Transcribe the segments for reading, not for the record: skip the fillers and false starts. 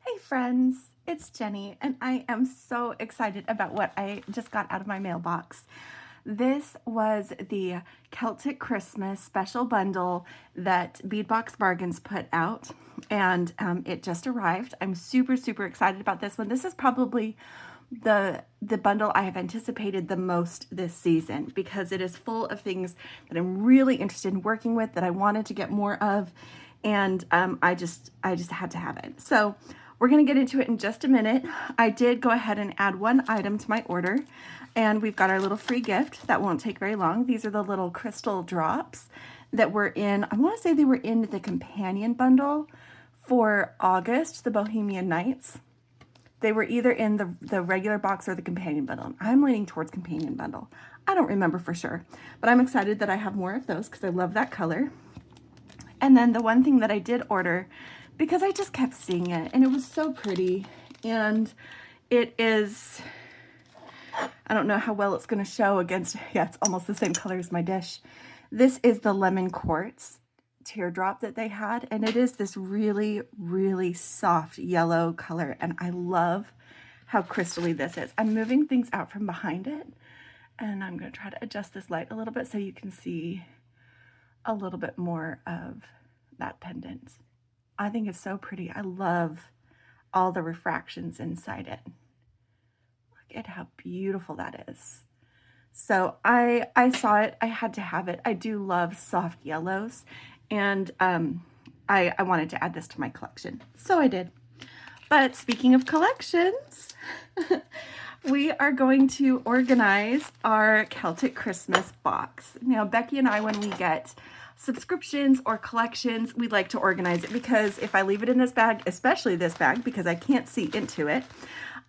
Hey friends, it's Jenny and I am so excited about what I just got out of my mailbox. This was the Celtic Christmas special bundle that Bead Box Bargains put out, and it just arrived. I'm super excited about this one. This is probably the bundle I have anticipated the most this season because it is full of things that I'm really interested in working with, that I wanted to get more of, and I just had to have it. So we're gonna get into it in just a minute. I did go ahead and add one item to my order, and we've got our little free gift that won't take very long. These are the little crystal drops that were in, I want to say they were in the companion bundle for August, the Bohemian Nights. They were either in the regular box or the companion bundle. I'm leaning towards companion bundle. I don't remember for sure, but I'm excited that I have more of those because I love that color. And then the one thing that I did order, because I just kept seeing it and it was so pretty, and it is, I don't know how well it's going to show against, yeah, it's almost the same color as my dish. This is the lemon quartz teardrop that they had, and it is this really soft yellow color, and I love how crystally this is. I'm moving things out from behind it, and I'm going to try to adjust this light a little bit so you can see a little bit more of that pendant. I think it's so pretty. I love all the refractions inside it. Look at how beautiful that is. So I saw it, I had to have it. I do love soft yellows, and I wanted to add this to my collection, so I did. But speaking of collections, we are going to organize our Celtic Christmas box. Now, Becky and I, when we get subscriptions or collections, we like to organize it, because if I leave it in this bag, especially this bag, because I can't see into it,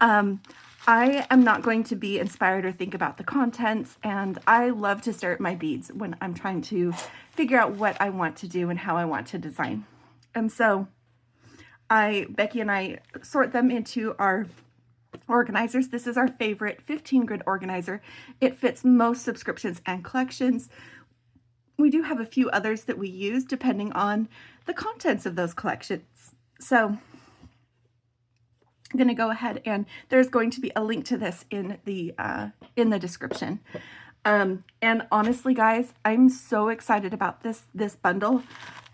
I am not going to be inspired or think about the contents, and I love to stare at my beads when I'm trying to figure out what I want to do and how I want to design. And so Becky and I sort them into our organizers. This is our favorite 15 grid organizer. It fits most subscriptions and collections. We do have a few others that we use depending on the contents of those collections. So I'm going to go ahead, and there's going to be a link to this in the description. And honestly, guys, I'm so excited about this bundle.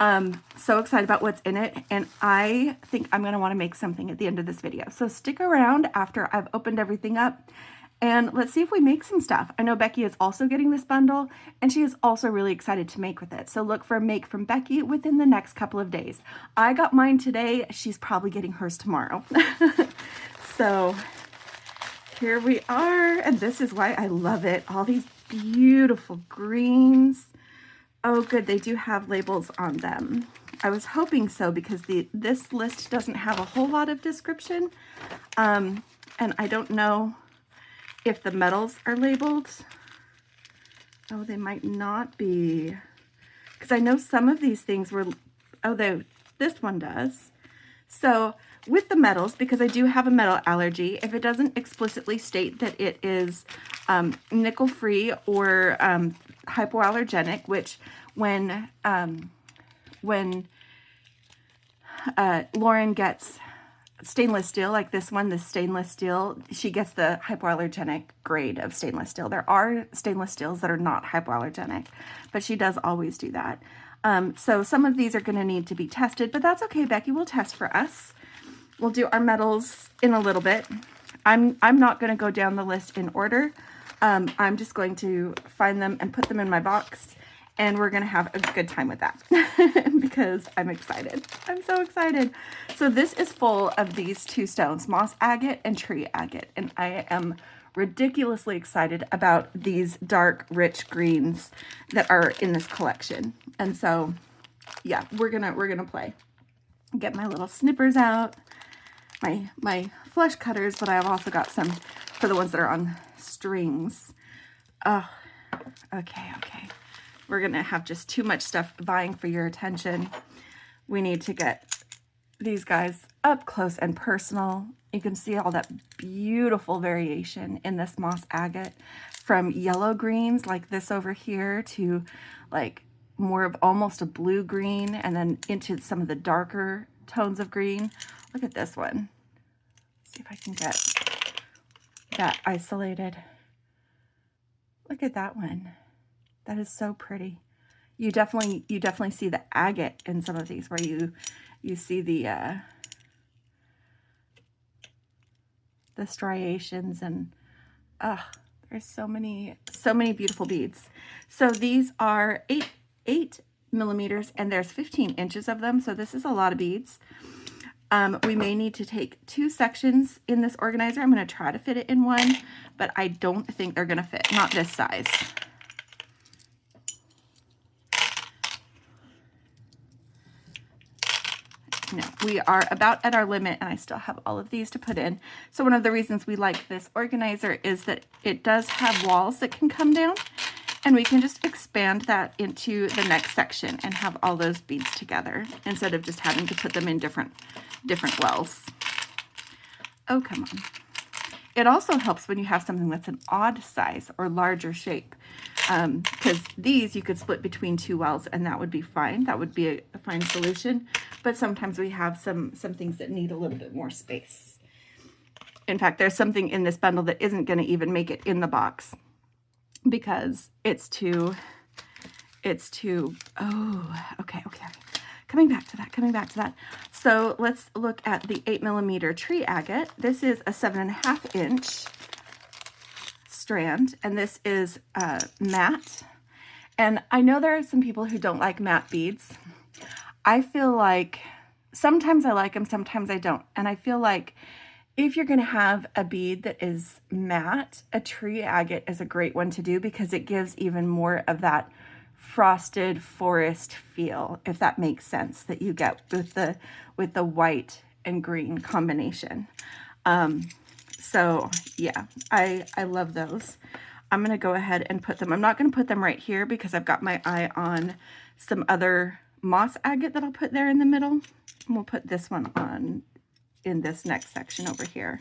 So excited about what's in it, and I think I'm going to want to make something at the end of this video. So stick around after I've opened everything up, and let's see if we make some stuff. I know Becky is also getting this bundle, and she is also really excited to make with it. So look for a make from Becky within the next couple of days. I got mine today. She's probably getting hers tomorrow. So here we are, and this is why I love it. All these beautiful greens. Oh, good, they do have labels on them. I was hoping so, because this list doesn't have a whole lot of description, and I don't know if the metals are labeled. Oh, they might not be, because I know some of these things were, this one does. So with the metals, because I do have a metal allergy, if it doesn't explicitly state that it is nickel-free or hypoallergenic, which when Lauren gets stainless steel, like this one, the stainless steel, she gets the hypoallergenic grade of stainless steel. There are stainless steels that are not hypoallergenic, but she does always do that. So some of these are going to need to be tested, but that's okay. Becky will test for us. We'll do our metals in a little bit. I'm not going to go down the list in order. I'm just going to find them and put them in my box, and we're going to have a good time with that because I'm excited. I'm so excited. So this is full of these two stones, moss agate and tree agate, and I am ridiculously excited about these dark, rich greens that are in this collection. And so, yeah, we're gonna play. Get my little snippers out, my flush cutters, but I've also got some for the ones that are on strings. Oh, okay. We're gonna have just too much stuff vying for your attention. We need to get these guys up close and personal. You can see all that beautiful variation in this moss agate, from yellow greens like this over here to like more of almost a blue green, and then into some of the darker tones of green. Look at this one. Let's see if I can get that isolated. Look at that one. That is so pretty. You definitely see the agate in some of these, where you see the striations, and there's so many beautiful beads. So these are 8 millimeters, and there's 15 inches of them. So this is a lot of beads. We may need to take 2 sections in this organizer. I'm going to try to fit it in one, but I don't think they're going to fit. Not this size. No, we are about at our limit, and I still have all of these to put in. So one of the reasons we like this organizer is that it does have walls that can come down, and we can just expand that into the next section and have all those beads together instead of just having to put them in different wells. Oh, come on. It also helps when you have something that's an odd size or larger shape, because these you could split between 2 wells, and that would be fine. That would be a fine solution. But sometimes we have some things that need a little bit more space. In fact, there's something in this bundle that isn't going to even make it in the box because it's too, oh, okay. Coming back to that. So let's look at the 8 millimeter tree agate. This is a 7.5 inch strand, and this is matte. And I know there are some people who don't like matte beads. I feel like sometimes I like them, sometimes I don't. And I feel like if you're going to have a bead that is matte, a tree agate is a great one to do because it gives even more of that frosted forest feel, if that makes sense, that you get with the white and green combination. So yeah, I love those. I'm going to go ahead and put them. I'm not going to put them right here because I've got my eye on some other moss agate that I'll put there in the middle. And we'll put this one on in this next section over here.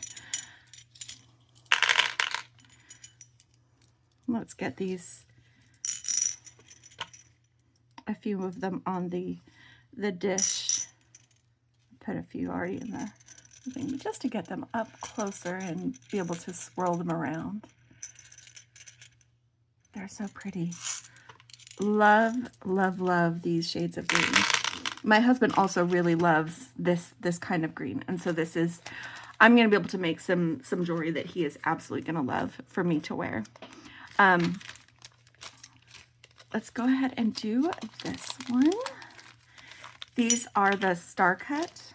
Let's get these, a few of them on the dish. Put a few already in the thing just to get them up closer and be able to swirl them around. They're so pretty. Love, love, love these shades of green. My husband also really loves this kind of green, and so this is, I'm going to be able to make some jewelry that he is absolutely going to love for me to wear. Let's go ahead and do this one. These are the Star Cut,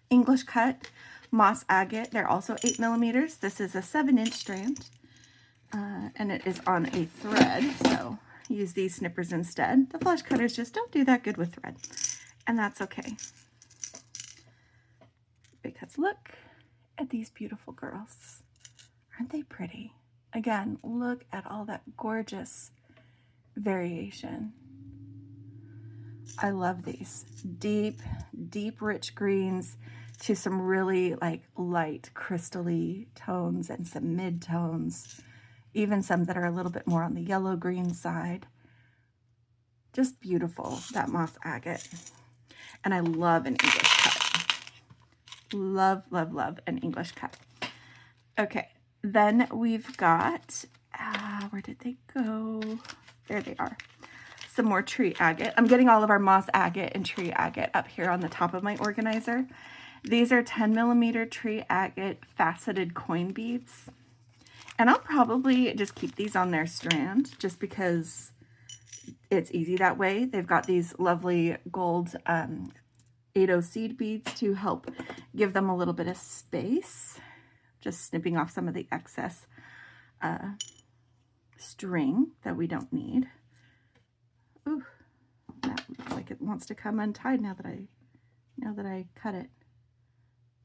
English cut moss agate. They're also 8 millimeters. This is a 7-inch strand, and it is on a thread, so use these snippers instead. The flush cutters just don't do that good with thread, and that's okay. Because look at these beautiful girls. Aren't they pretty? Again, look at all that gorgeous variation. I love these deep, rich greens to some really like light crystally tones and some mid tones, even some that are a little bit more on the yellow green side. Just beautiful, that moss agate. And I love an English cut. Love, love, love an English cut. Okay, then we've got, where did they go? There they are. Some more tree agate. I'm getting all of our moss agate and tree agate up here on the top of my organizer. These are 10 millimeter tree agate faceted coin beads. And I'll probably just keep these on their strand just because it's easy that way. They've got these lovely gold 8-0 seed beads to help give them a little bit of space. Just snipping off some of the excess string that we don't need. Ooh, that looks like it wants to come untied now that I cut it.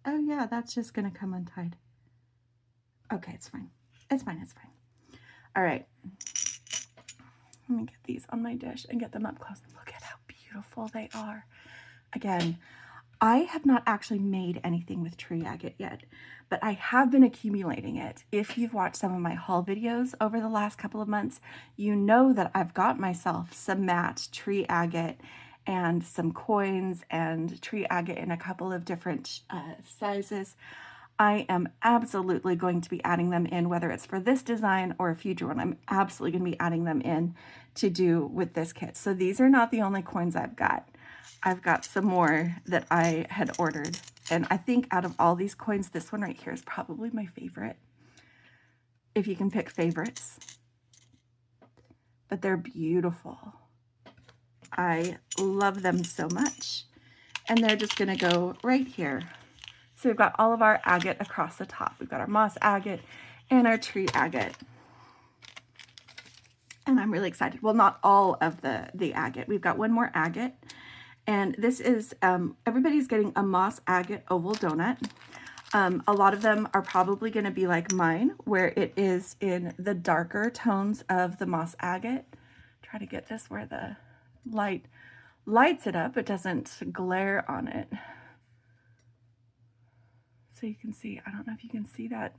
Oh yeah, that's just gonna come untied. Okay, it's fine. It's fine. All right. Let me get these on my dish and get them up close. Look at how beautiful they are. Again, I have not actually made anything with tree agate yet, but I have been accumulating it. If you've watched some of my haul videos over the last couple of months, you know that I've got myself some matte tree agate and some coins and tree agate in a couple of different sizes. I am absolutely going to be adding them in, whether it's for this design or a future one. I'm absolutely going to be adding them in to do with this kit. So these are not the only coins I've got. I've got some more that I had ordered. And I think out of all these coins, this one right here is probably my favorite, if you can pick favorites. But they're beautiful. I love them so much. And they're just going to go right here. So we've got all of our agate across the top. We've got our moss agate and our tree agate. And I'm really excited. Well, not all of the agate. We've got one more agate. And this is, everybody's getting a moss agate oval donut. A lot of them are probably going to be like mine, where it is in the darker tones of the moss agate. Try to get this where the light lights it up. It doesn't glare on it. So you can see, I don't know if you can see that.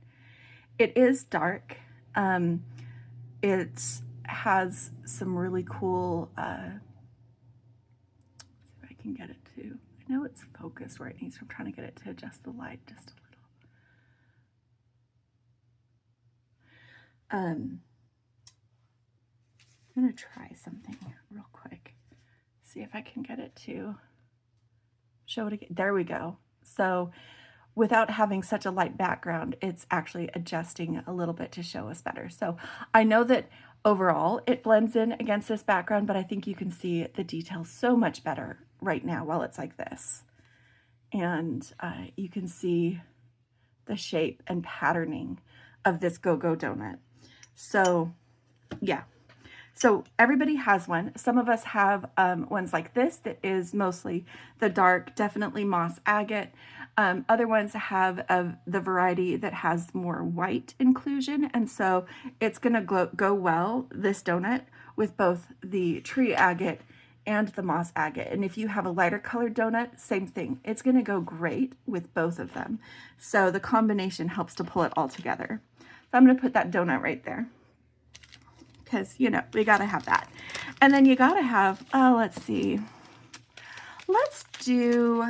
It is dark. It has some really cool, let's see if I can get it to, I know it's focused where it needs, so I'm trying to get it to adjust the light just a little. I'm going to try something real quick. See if I can get it to show it again. There we go. So without having such a light background, it's actually adjusting a little bit to show us better. So I know that overall it blends in against this background, but I think you can see the details so much better right now while it's like this. And you can see the shape and patterning of this go-go donut. So yeah. So everybody has one. Some of us have ones like this that is mostly the dark, definitely moss agate. Other ones have the variety that has more white inclusion. And so it's going to go well, this donut, with both the tree agate and the moss agate. And if you have a lighter colored donut, same thing. It's going to go great with both of them. So the combination helps to pull it all together. So I'm going to put that donut right there, because, you know, we got to have that. And then you got to have, oh, let's see. Let's do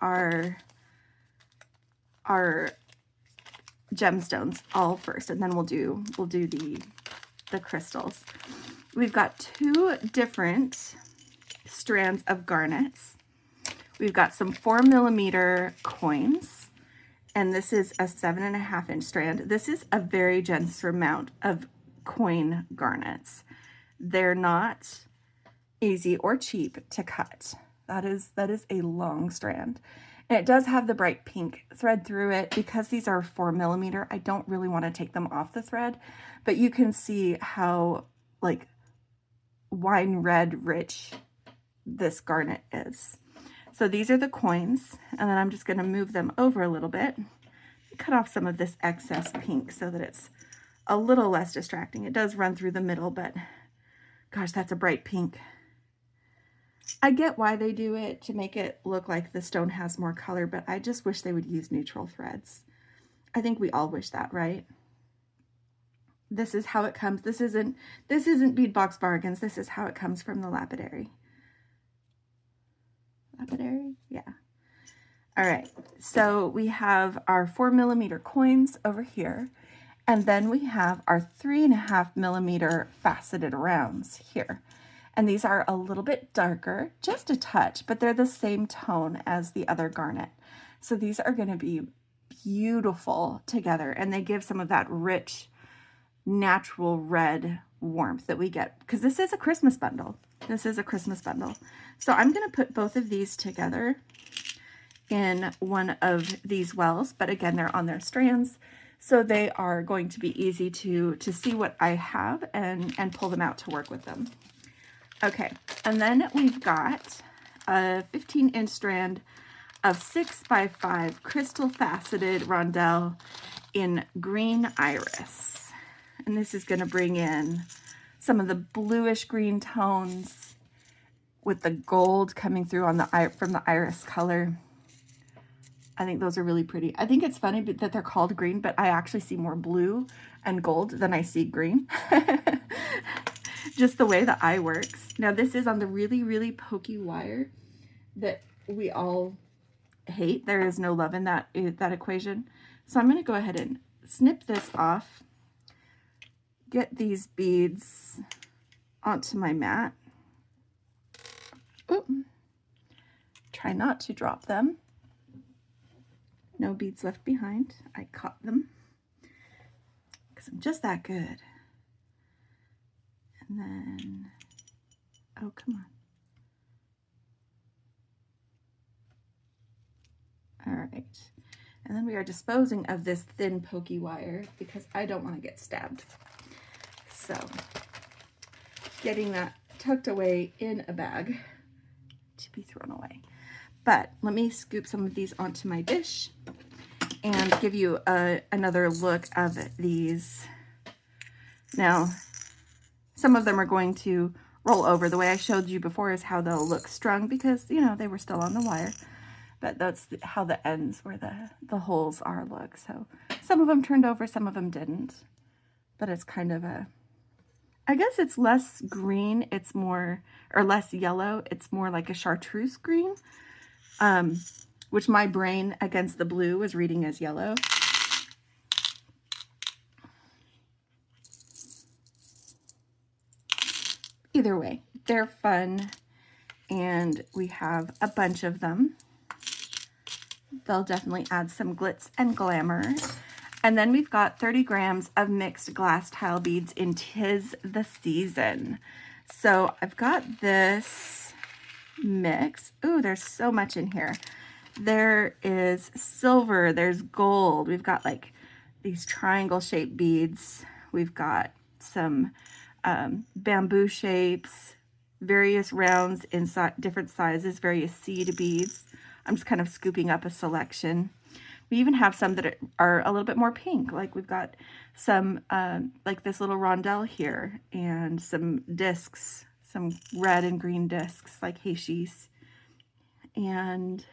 our gemstones all first, and then we'll do the crystals. We've got 2 different strands of garnets. We've got some 4mm coins, and this is a 7.5-inch strand. This is a very generous amount of coin garnets. They're not easy or cheap to cut. That is a long strand. And it does have the bright pink thread through it. Because these are 4mm, I don't really want to take them off the thread, but you can see how like wine red rich this garnet is. So these are the coins, and then I'm just going to move them over a little bit, cut off some of this excess pink so that it's a little less distracting. It does run through the middle, but gosh, that's a bright pink. I get why they do it, to make it look like the stone has more color, but I just wish they would use neutral threads. I think we all wish that, right? This is how it comes. This isn't Bead Box Bargains. This is how it comes from the lapidary. Lapidary? Yeah. All right. So we have our 4mm coins over here, and then we have our 3.5mm faceted rounds here. And these are a little bit darker, just a touch, but they're the same tone as the other garnet. So these are going to be beautiful together, and they give some of that rich, natural red warmth that we get, because this is a Christmas bundle. This is a Christmas bundle. So I'm going to put both of these together in one of these wells, but again, they're on their strands, so they are going to be easy to see what I have and pull them out to work with them. Okay, and then we've got a 15-inch strand of 6x5 crystal faceted rondelle in green iris. And this is going to bring in some of the bluish green tones with the gold coming through on from the iris color. I think those are really pretty. I think it's funny that they're called green, but I actually see more blue and gold than I see green. just the way the eye works. Now this is on the really, really pokey wire that we all hate. There is no love in that equation. So I'm going to go ahead and snip this off, get these beads onto my mat. Oop. Try not to drop them. No beads left behind. I caught them because I'm just that good. And then, oh, come on. All right. And then we are disposing of this thin pokey wire because I don't want to get stabbed. So getting that tucked away in a bag to be thrown away. But let me scoop some of these onto my dish and give you another look of these. Now, some of them are going to roll over. The way I showed you before is how they'll look strung because, you know, they were still on the wire. But that's how the ends where the holes are look. So some of them turned over, some of them didn't. But it's kind of a, I guess it's less green, it's more, or less yellow. It's more like a chartreuse green, which my brain against the blue was reading as yellow. Either way, they're fun, and we have a bunch of them. They'll definitely add some glitz and glamour. And then we've got 30 grams of mixed glass tile beads in 'Tis the Season. So I've got this mix. Ooh, there's so much in here. There is silver, there's gold. We've got like these triangle shaped beads. We've got some bamboo shapes, various rounds in different sizes, various seed beads. I'm just kind of scooping up a selection. We even have some that are a little bit more pink. Like we've got some like this little rondelle here and some discs, some red and green discs like Heishis. And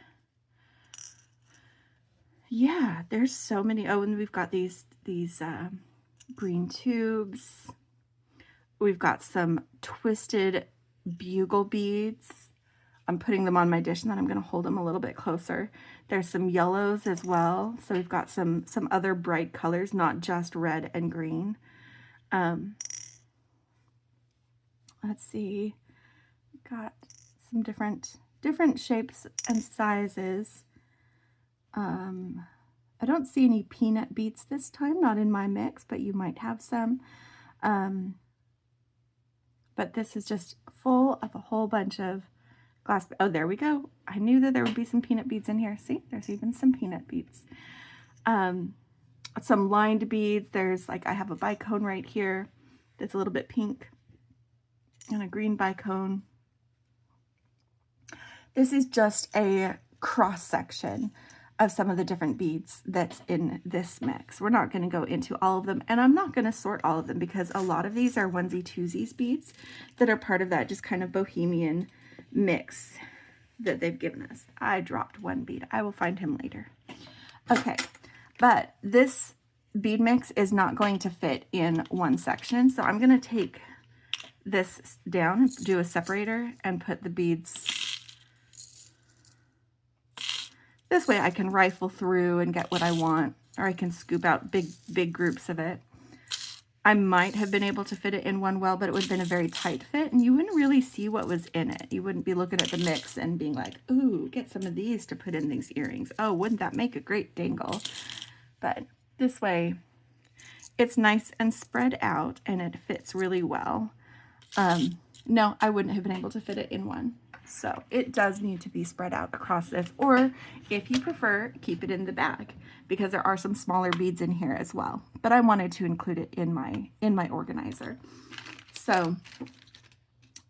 yeah, there's so many. Oh, and we've got these green tubes. We've got some twisted bugle beads. I'm putting them on my dish and then I'm going to hold them a little bit closer. There's some yellows as well. So we've got some other bright colors, not just red and green. Let's see. Got some different shapes and sizes. I don't see any peanut beads this time, not in my mix, but you might have some. But this is just full of a whole bunch of glass. Oh, there we go. I knew that there would be some peanut beads in here. See, there's even some peanut beads. Some lined beads. There's like, I have a bicone right here that's a little bit pink and a green bicone. This is just a cross section of some of the different beads that's in this mix. We're not going to go into all of them, and I'm not going to sort all of them because a lot of these are onesie twosies beads that are part of that just kind of bohemian mix that they've given us. I dropped one bead. I will find him later. Okay, but this bead mix is not going to fit in one section, so I'm going to take this down, do a separator, and put the beads. This way I can rifle through and get what I want, or I can scoop out big groups of it. I might have been able to fit it in one well, but it would have been a very tight fit, and you wouldn't really see what was in it. You wouldn't be looking at the mix and being like, ooh, get some of these to put in these earrings. Oh, wouldn't that make a great dangle? But this way, it's nice and spread out, and it fits really well. No, I wouldn't have been able to fit it in one. So it does need to be spread out across this, or if you prefer, keep it in the bag because there are some smaller beads in here as well. But I wanted to include it in my organizer. So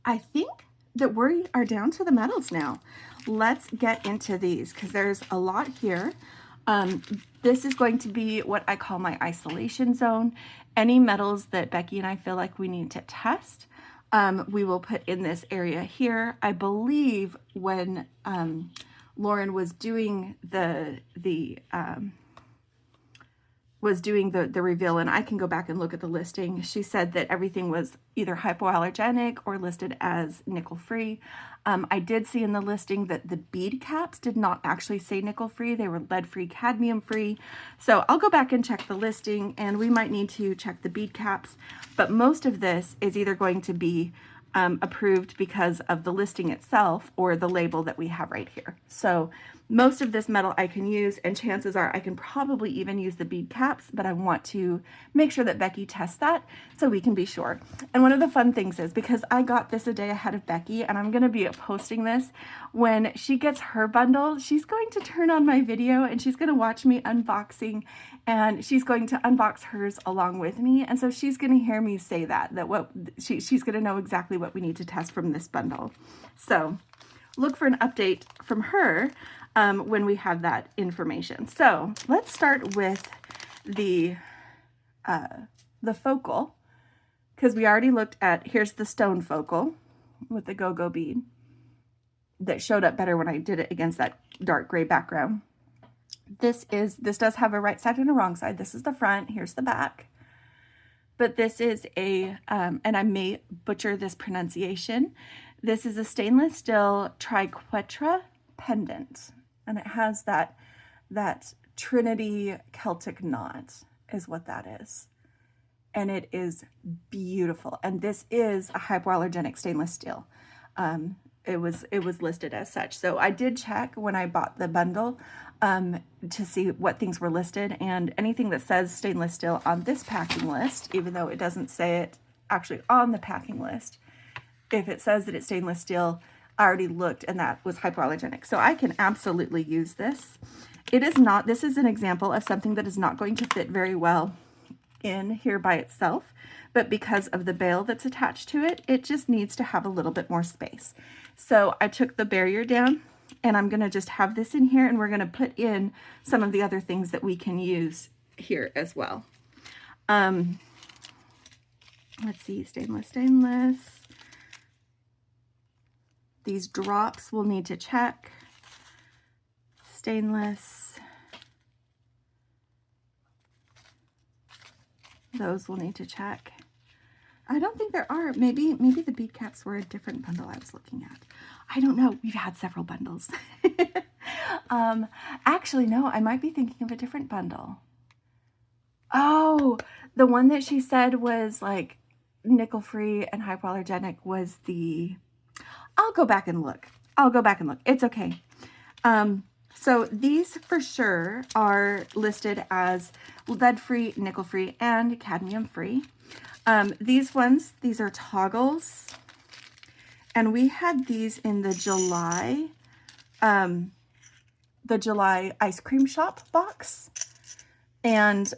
I think that we are down to the metals now. Let's get into these because there's a lot here. This is going to be what I call my isolation zone. Any metals that Becky and I feel like we need to test, we will put in this area here. I believe when Lauren was doing the was doing the reveal, and I can go back and look at the listing, she said that everything was either hypoallergenic or listed as nickel-free. I did see in the listing that the bead caps did not actually say nickel-free. They were lead-free, cadmium-free. So I'll go back and check the listing, and we might need to check the bead caps. But most of this is either going to be approved because of the listing itself or the label that we have right here. So most of this metal I can use, and chances are I can probably even use the bead caps, but I want to make sure that Becky tests that so we can be sure. And one of the fun things is, because I got this a day ahead of Becky, and I'm going to be posting this, when she gets her bundle, she's going to turn on my video and she's going to watch me unboxing, and she's going to unbox hers along with me. And so she's going to hear me say that she's going to know exactly what we need to test from this bundle. So look for an update from her when we have that information. So let's start with the focal, because we already looked at, here's the stone focal with the go-go bead that showed up better when I did it against that dark gray background. This does have a right side and a wrong side. This is the front, here's the back. But this is a, and I may butcher this pronunciation, this is a stainless steel triquetra pendant. And it has that Trinity Celtic knot is what that is. And it is beautiful. And this is a hypoallergenic stainless steel. It was listed as such. So I did check when I bought the bundle to see what things were listed, and anything that says stainless steel on this packing list, even though it doesn't say it actually on the packing list, if it says that it's stainless steel, I already looked and that was hypoallergenic. So I can absolutely use this. It is not, this is an example of something that is not going to fit very well in here by itself, but because of the bail that's attached to it, it just needs to have a little bit more space. So I took the barrier down, and I'm going to just have this in here, and we're going to put in some of the other things that we can use here as well. Let's see, stainless. These drops we'll need to check. Stainless. Those we'll need to check. I don't think there are. Maybe the bead caps were a different bundle I was looking at. I don't know. We've had several bundles. Actually, no, I might be thinking of a different bundle. Oh, the one that she said was like nickel-free and hypoallergenic was the... I'll go back and look. It's okay. So these for sure are listed as lead-free, nickel-free, and cadmium-free. These are toggles, and we had these in the July ice cream shop box, and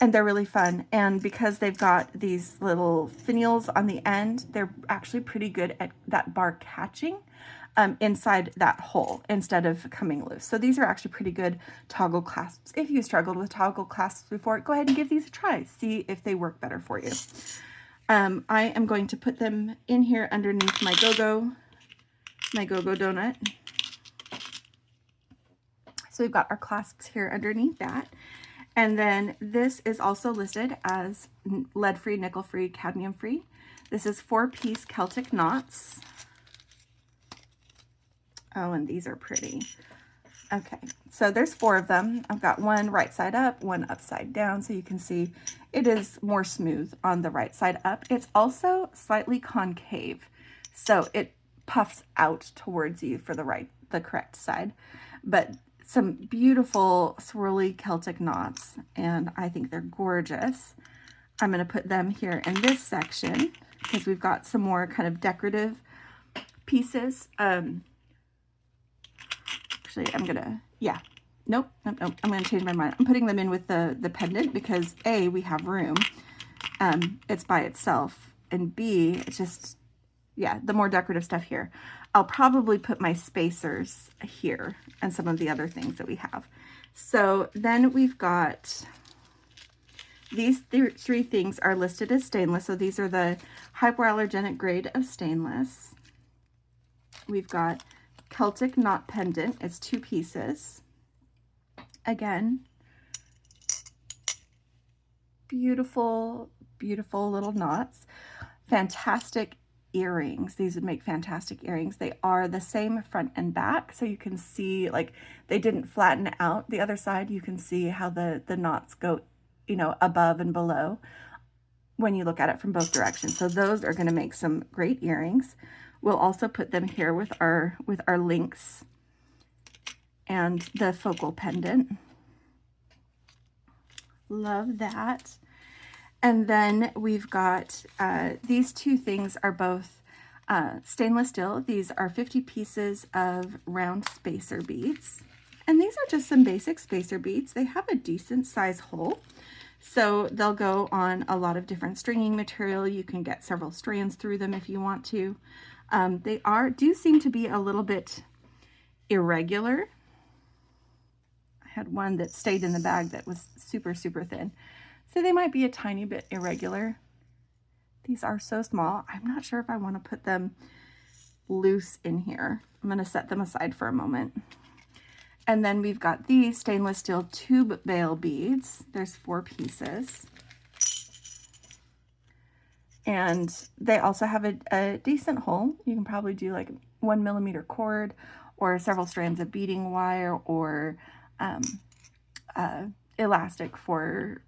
they're really fun. And because they've got these little finials on the end, they're actually pretty good at that bar catching inside that hole instead of coming loose. So these are actually pretty good toggle clasps. If you struggled with toggle clasps before, go ahead and give these a try. See if they work better for you. I am going to put them in here underneath my go-go donut. So we've got our clasps here underneath that. And then this is also listed as lead-free, nickel-free, cadmium-free. This is 4-piece Celtic knots. Oh, and these are pretty. Okay, so there's 4 of them. I've got one right side up, one upside down, so you can see it is more smooth on the right side up. It's also slightly concave, so it puffs out towards you for the correct side. But some beautiful swirly Celtic knots, and I think they're gorgeous. I'm going to put them here in this section because we've got some more kind of decorative pieces. Actually, I'm gonna, nope, I'm gonna change my mind. I'm putting them in with the pendant because A, we have room, it's by itself, and B, it's just, the more decorative stuff here. I'll probably put my spacers here and some of the other things that we have. So then we've got, these 3 things are listed as stainless, so these are the hypoallergenic grade of stainless. We've got Celtic knot pendant. It's 2 pieces. Again, beautiful, beautiful little knots. Fantastic earrings. These would make fantastic earrings. They are the same front and back, so you can see, like, they didn't flatten out the other side. You can see how the knots go, you know, above and below when you look at it from both directions. So those are going to make some great earrings. We'll also put them here with our links and the focal pendant. Love that. And then we've got these two things are both stainless steel. These are 50 pieces of round spacer beads. And these are just some basic spacer beads. They have a decent size hole. So they'll go on a lot of different stringing material. You can get several strands through them if you want to. They do seem to be a little bit irregular. I had one that stayed in the bag that was super, super thin. So they might be a tiny bit irregular. These are so small. I'm not sure if I want to put them loose in here. I'm going to set them aside for a moment. And then we've got these stainless steel tube bail beads. There's 4 pieces. And they also have a decent hole. You can probably do like 1 millimeter cord or several strands of beading wire or elastic for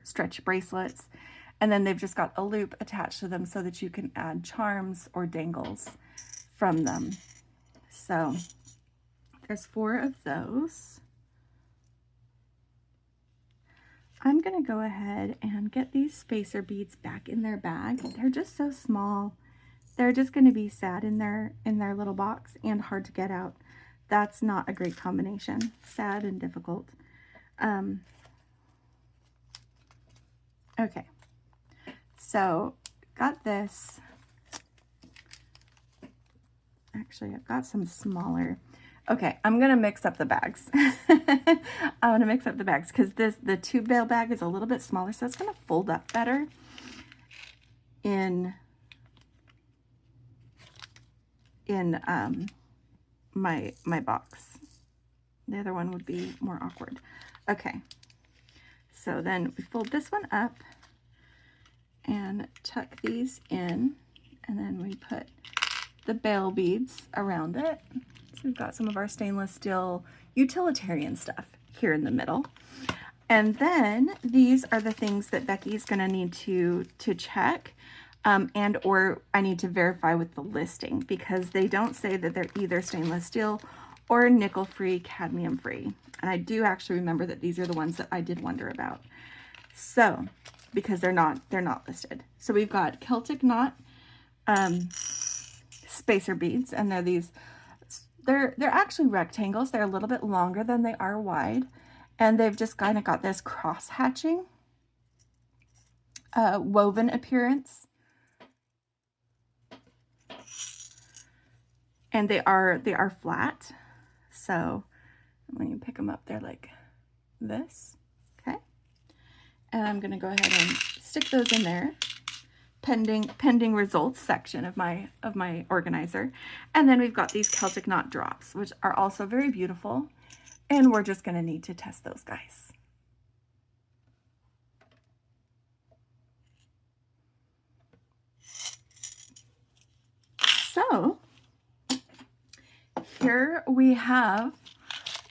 stretch bracelets. And then they've just got a loop attached to them so that you can add charms or dangles from them. So there's 4 of those. I'm going to go ahead and get these spacer beads back in their bag. They're just so small. They're just going to be sad in their little box and hard to get out. That's not a great combination. Sad and difficult. Okay. So got this. Actually, I've got some smaller. Okay, I'm gonna mix up the bags. I'm gonna mix up the bags because the tube bail bag is a little bit smaller, so it's gonna fold up better in my box. The other one would be more awkward. Okay, so then we fold this one up and tuck these in, and then we put the bail beads around it. So we've got some of our stainless steel utilitarian stuff here in the middle. And then these are the things that Beki's gonna need to check and or I need to verify with the listing because they don't say that they're either stainless steel or nickel-free, cadmium-free. And I do actually remember that these are the ones that I did wonder about. So, because they're not listed. So we've got Celtic knot spacer beads, and they're actually rectangles. They're a little bit longer than they are wide, and they've just kind of got this cross hatching woven appearance, and they are flat. So when you pick them up, they're like this. Okay, and I'm gonna go ahead and stick those in there. Pending results section of my organizer. And then we've got these Celtic knot drops, which are also very beautiful, and we're just going to need to test those guys. So here we have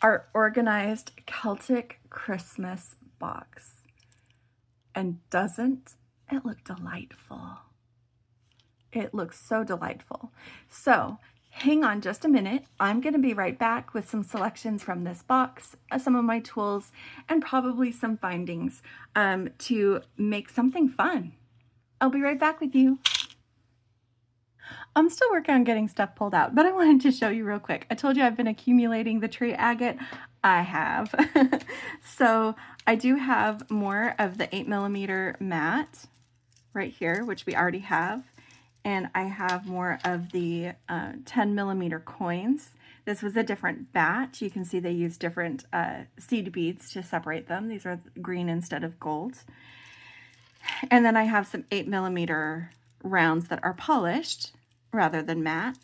our organized Celtic Christmas box, and doesn't it look delightful? It looks so delightful. So hang on just a minute. I'm going to be right back with some selections from this box, some of my tools, and probably some findings to make something fun. I'll be right back with you. I'm still working on getting stuff pulled out, but I wanted to show you real quick. I told you I've been accumulating the tree agate. I have. So I do have more of the 8mm mat right here, which we already have. And I have more of the 10mm coins. This was a different batch. You can see they use different seed beads to separate them. These are green instead of gold. And then I have some 8mm rounds that are polished rather than matte.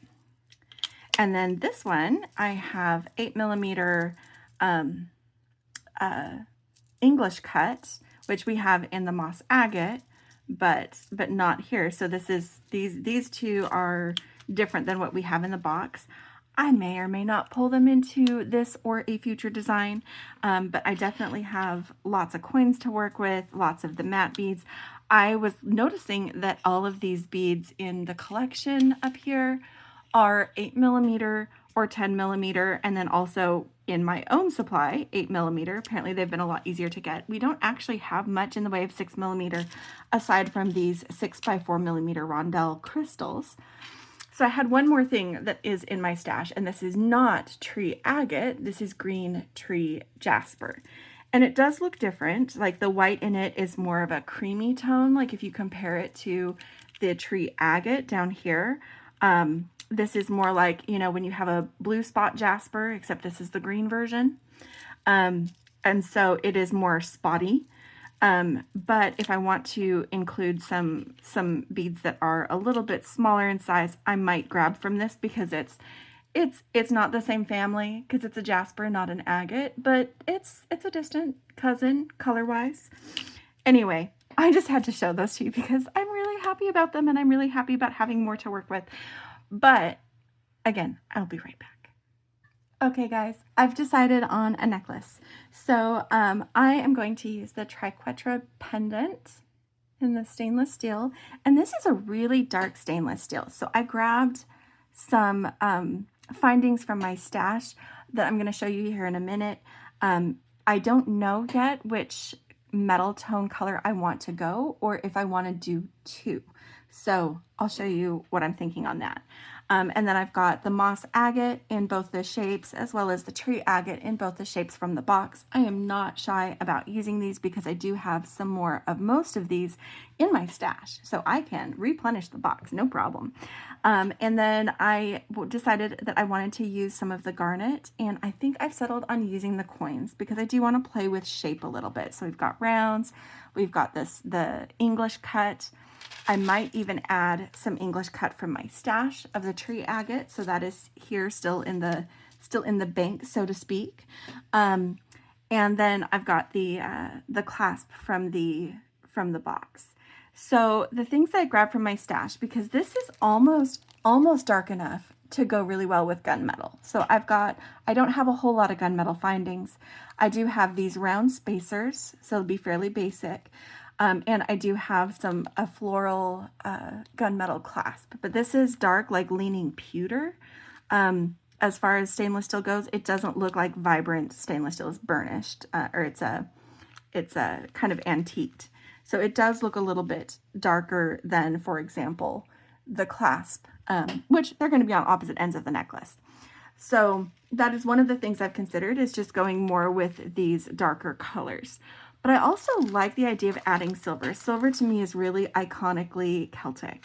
And then this one, I have 8mm English cut, which we have in the moss agate, but not here. So this is, these two are different than what we have in the box. I may or may not pull them into this or a future design, but I definitely have lots of coins to work with, lots of the matte beads. I was noticing that all of these beads in the collection up here are 8mm or 10mm, and then also in my own supply, 8mm. Apparently they've been a lot easier to get. We don't actually have much in the way of 6mm aside from these 6x4mm rondelle crystals. So I had one more thing that is in my stash, and this is not tree agate, this is green tree jasper. And it does look different, like the white in it is more of a creamy tone, like if you compare it to the tree agate down here. This is more like, you know, when you have a blue spot jasper, except this is the green version. And so it is more spotty. But if I want to include some beads that are a little bit smaller in size, I might grab from this because it's not the same family because it's a jasper, not an agate, but it's a distant cousin color-wise. Anyway, I just had to show those to you because I'm really happy about them and I'm really happy about having more to work with. But again, I'll be right back. Okay guys, I've decided on a necklace. So I am going to use the triquetra pendant in the stainless steel. And this is a really dark stainless steel. So I grabbed some findings from my stash that I'm going to show you here in a minute. I don't know yet which metal tone color I want to go or if I want to do two. So I'll show you what I'm thinking on that. And then I've got the moss agate in both the shapes as well as the tree agate in both the shapes from the box. I am not shy about using these because I do have some more of most of these in my stash, so I can replenish the box, no problem. And then I decided that I wanted to use some of the garnet, and I think I've settled on using the coins because I do want to play with shape a little bit. So we've got rounds, we've got the English cut. I might even add some English cut from my stash of the tree agate, so that is here still in the bank, so to speak. And then I've got the clasp from the box. So the things that I grabbed from my stash, because this is almost dark enough to go really well with gunmetal. So I don't have a whole lot of gunmetal findings. I do have these round spacers, so it'll be fairly basic. And I do have a floral gunmetal clasp, but this is dark, like leaning pewter. As far as stainless steel goes, it doesn't look like vibrant stainless steel. It's burnished, or it's a kind of antiqued. So it does look a little bit darker than, for example, the clasp, which they're going to be on opposite ends of the necklace. So that is one of the things I've considered, is just going more with these darker colors. But I also like the idea of adding silver. Silver to me is really iconically Celtic.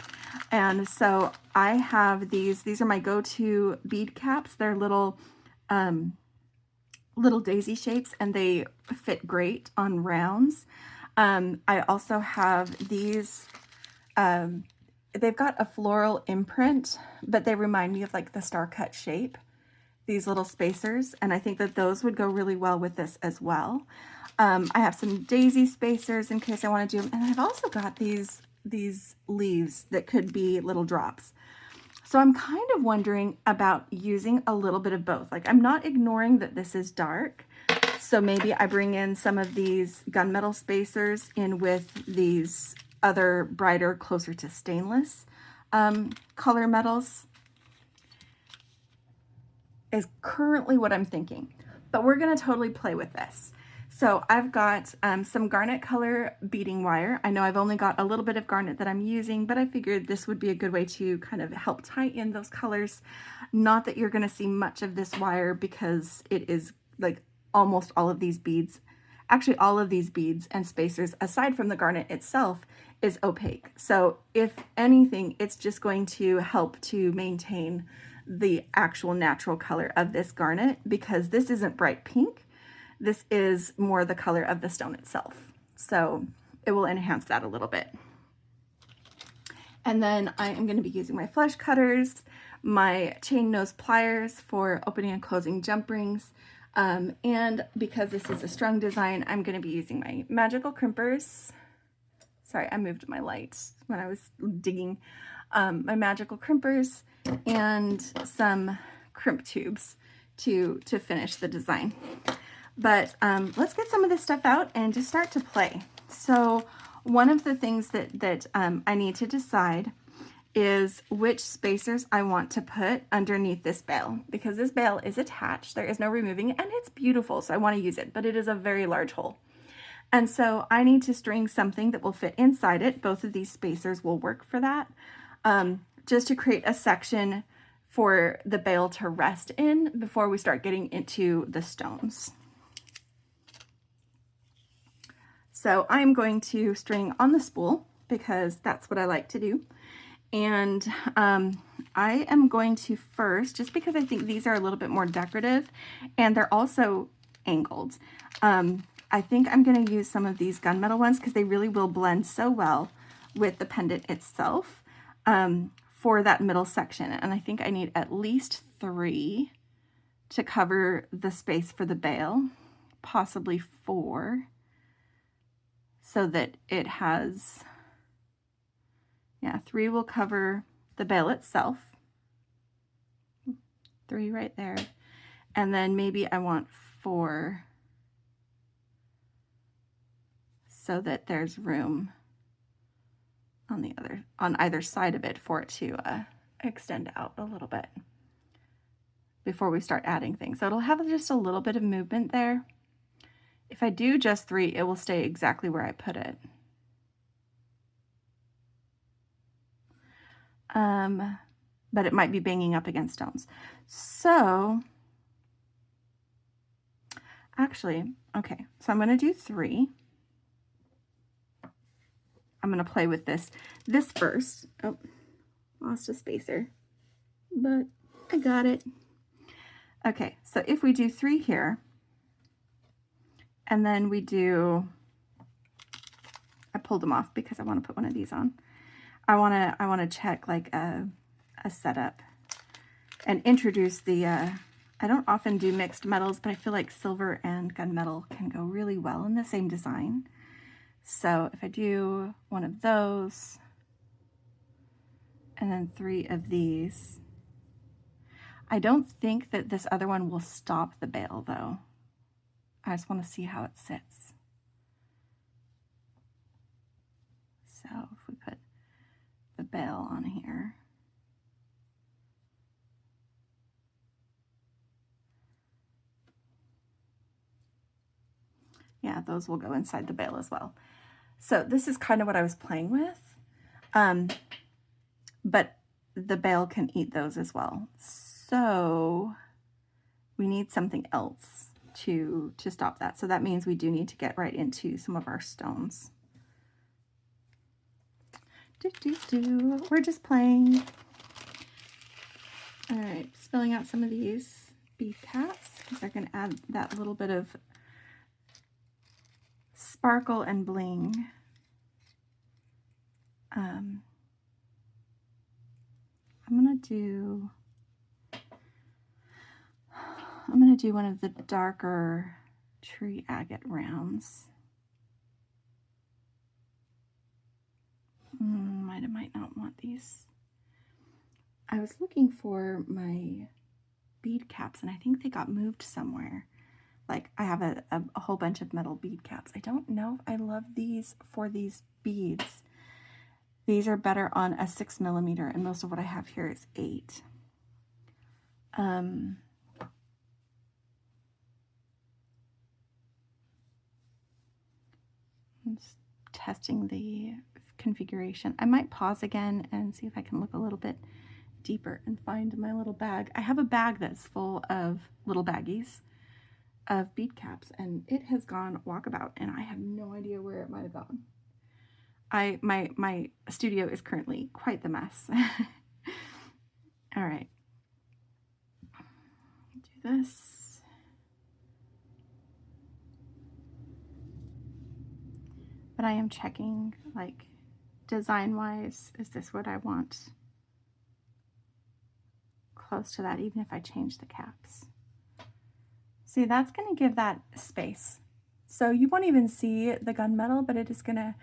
And so I have these are my go-to bead caps. They're little daisy shapes and they fit great on rounds. I also have these, they've got a floral imprint, but they remind me of like the star cut shape, these little spacers. And I think that those would go really well with this as well. I have some daisy spacers in case I want to do them. And I've also got these leaves that could be little drops. So I'm kind of wondering about using a little bit of both. Like, I'm not ignoring that this is dark. So maybe I bring in some of these gunmetal spacers in with these other brighter, closer to stainless color metals is currently what I'm thinking. But we're going to totally play with this. So I've got some garnet color beading wire. I know I've only got a little bit of garnet that I'm using, but I figured this would be a good way to kind of help tie in those colors. Not that you're going to see much of this wire because it is like almost all of these beads, actually all of these beads and spacers, aside from the garnet itself, is opaque. So if anything, it's just going to help to maintain the actual natural color of this garnet, because this isn't bright pink. This is more the color of the stone itself. So it will enhance that a little bit. And then I am going to be using my flesh cutters, my chain nose pliers for opening and closing jump rings. And because this is a strung design, I'm going to be using my magical crimpers. Sorry, I moved my light when I was digging. My magical crimpers and some crimp tubes to finish the design. But let's get some of this stuff out and just start to play. So one of the things that I need to decide is which spacers I want to put underneath this bail, because this bail is attached. There is no removing it, and it's beautiful, so I want to use it, but it is a very large hole. And so I need to string something that will fit inside it. Both of these spacers will work for that, just to create a section for the bail to rest in before we start getting into the stones. So I'm going to string on the spool because that's what I like to do. And I am going to first, just because I think these are a little bit more decorative and they're also angled. I think I'm going to use some of these gunmetal ones because they really will blend so well with the pendant itself for that middle section. And I think I need at least 3 to cover the space for the bail, possibly 4, so that it has, yeah, 3 will cover the bail itself. 3 right there. And then maybe I want 4 so that there's room on either side of it for it to extend out a little bit before we start adding things. So it'll have just a little bit of movement there. If I do just 3, it will stay exactly where I put it. But it might be banging up against stones. So actually, okay, so I'm going to do 3. I'm going to play with this first. Oh, lost a spacer, but I got it. Okay, so if we do 3 here, and then we do, I pulled them off because I want to put one of these on. I want to check like a setup and introduce the, I don't often do mixed metals, but I feel like silver and gunmetal can go really well in the same design. So if I do one of those and then 3 of these, I don't think that this other one will stop the bail though. I just want to see how it sits. So if we put the bail on here. Yeah, those will go inside the bail as well. So this is kind of what I was playing with, but the bail can eat those as well. So we need something else to stop that. So that means we do need to get right into some of our stones. We're just playing. All right, spilling out some of these bead caps because they're going to add that little bit of sparkle and bling. I'm gonna do one of the darker tree agate rounds. Might not want these. I was looking for my bead caps and I think they got moved somewhere. Like I have a whole bunch of metal bead caps. I don't know if I love these for these beads. These are better on a 6mm and most of what I have here is 8. I'm just testing the configuration. I might pause again and see if I can look a little bit deeper and find my little bag. I have a bag that's full of little baggies of bead caps and it has gone walkabout and I have no idea where it might have gone. My studio is currently quite the mess. All right. Do this. But I am checking, like, design-wise, is this what I want? Close to that, even if I change the caps. See, that's going to give that space. So you won't even see the gunmetal, but it is going to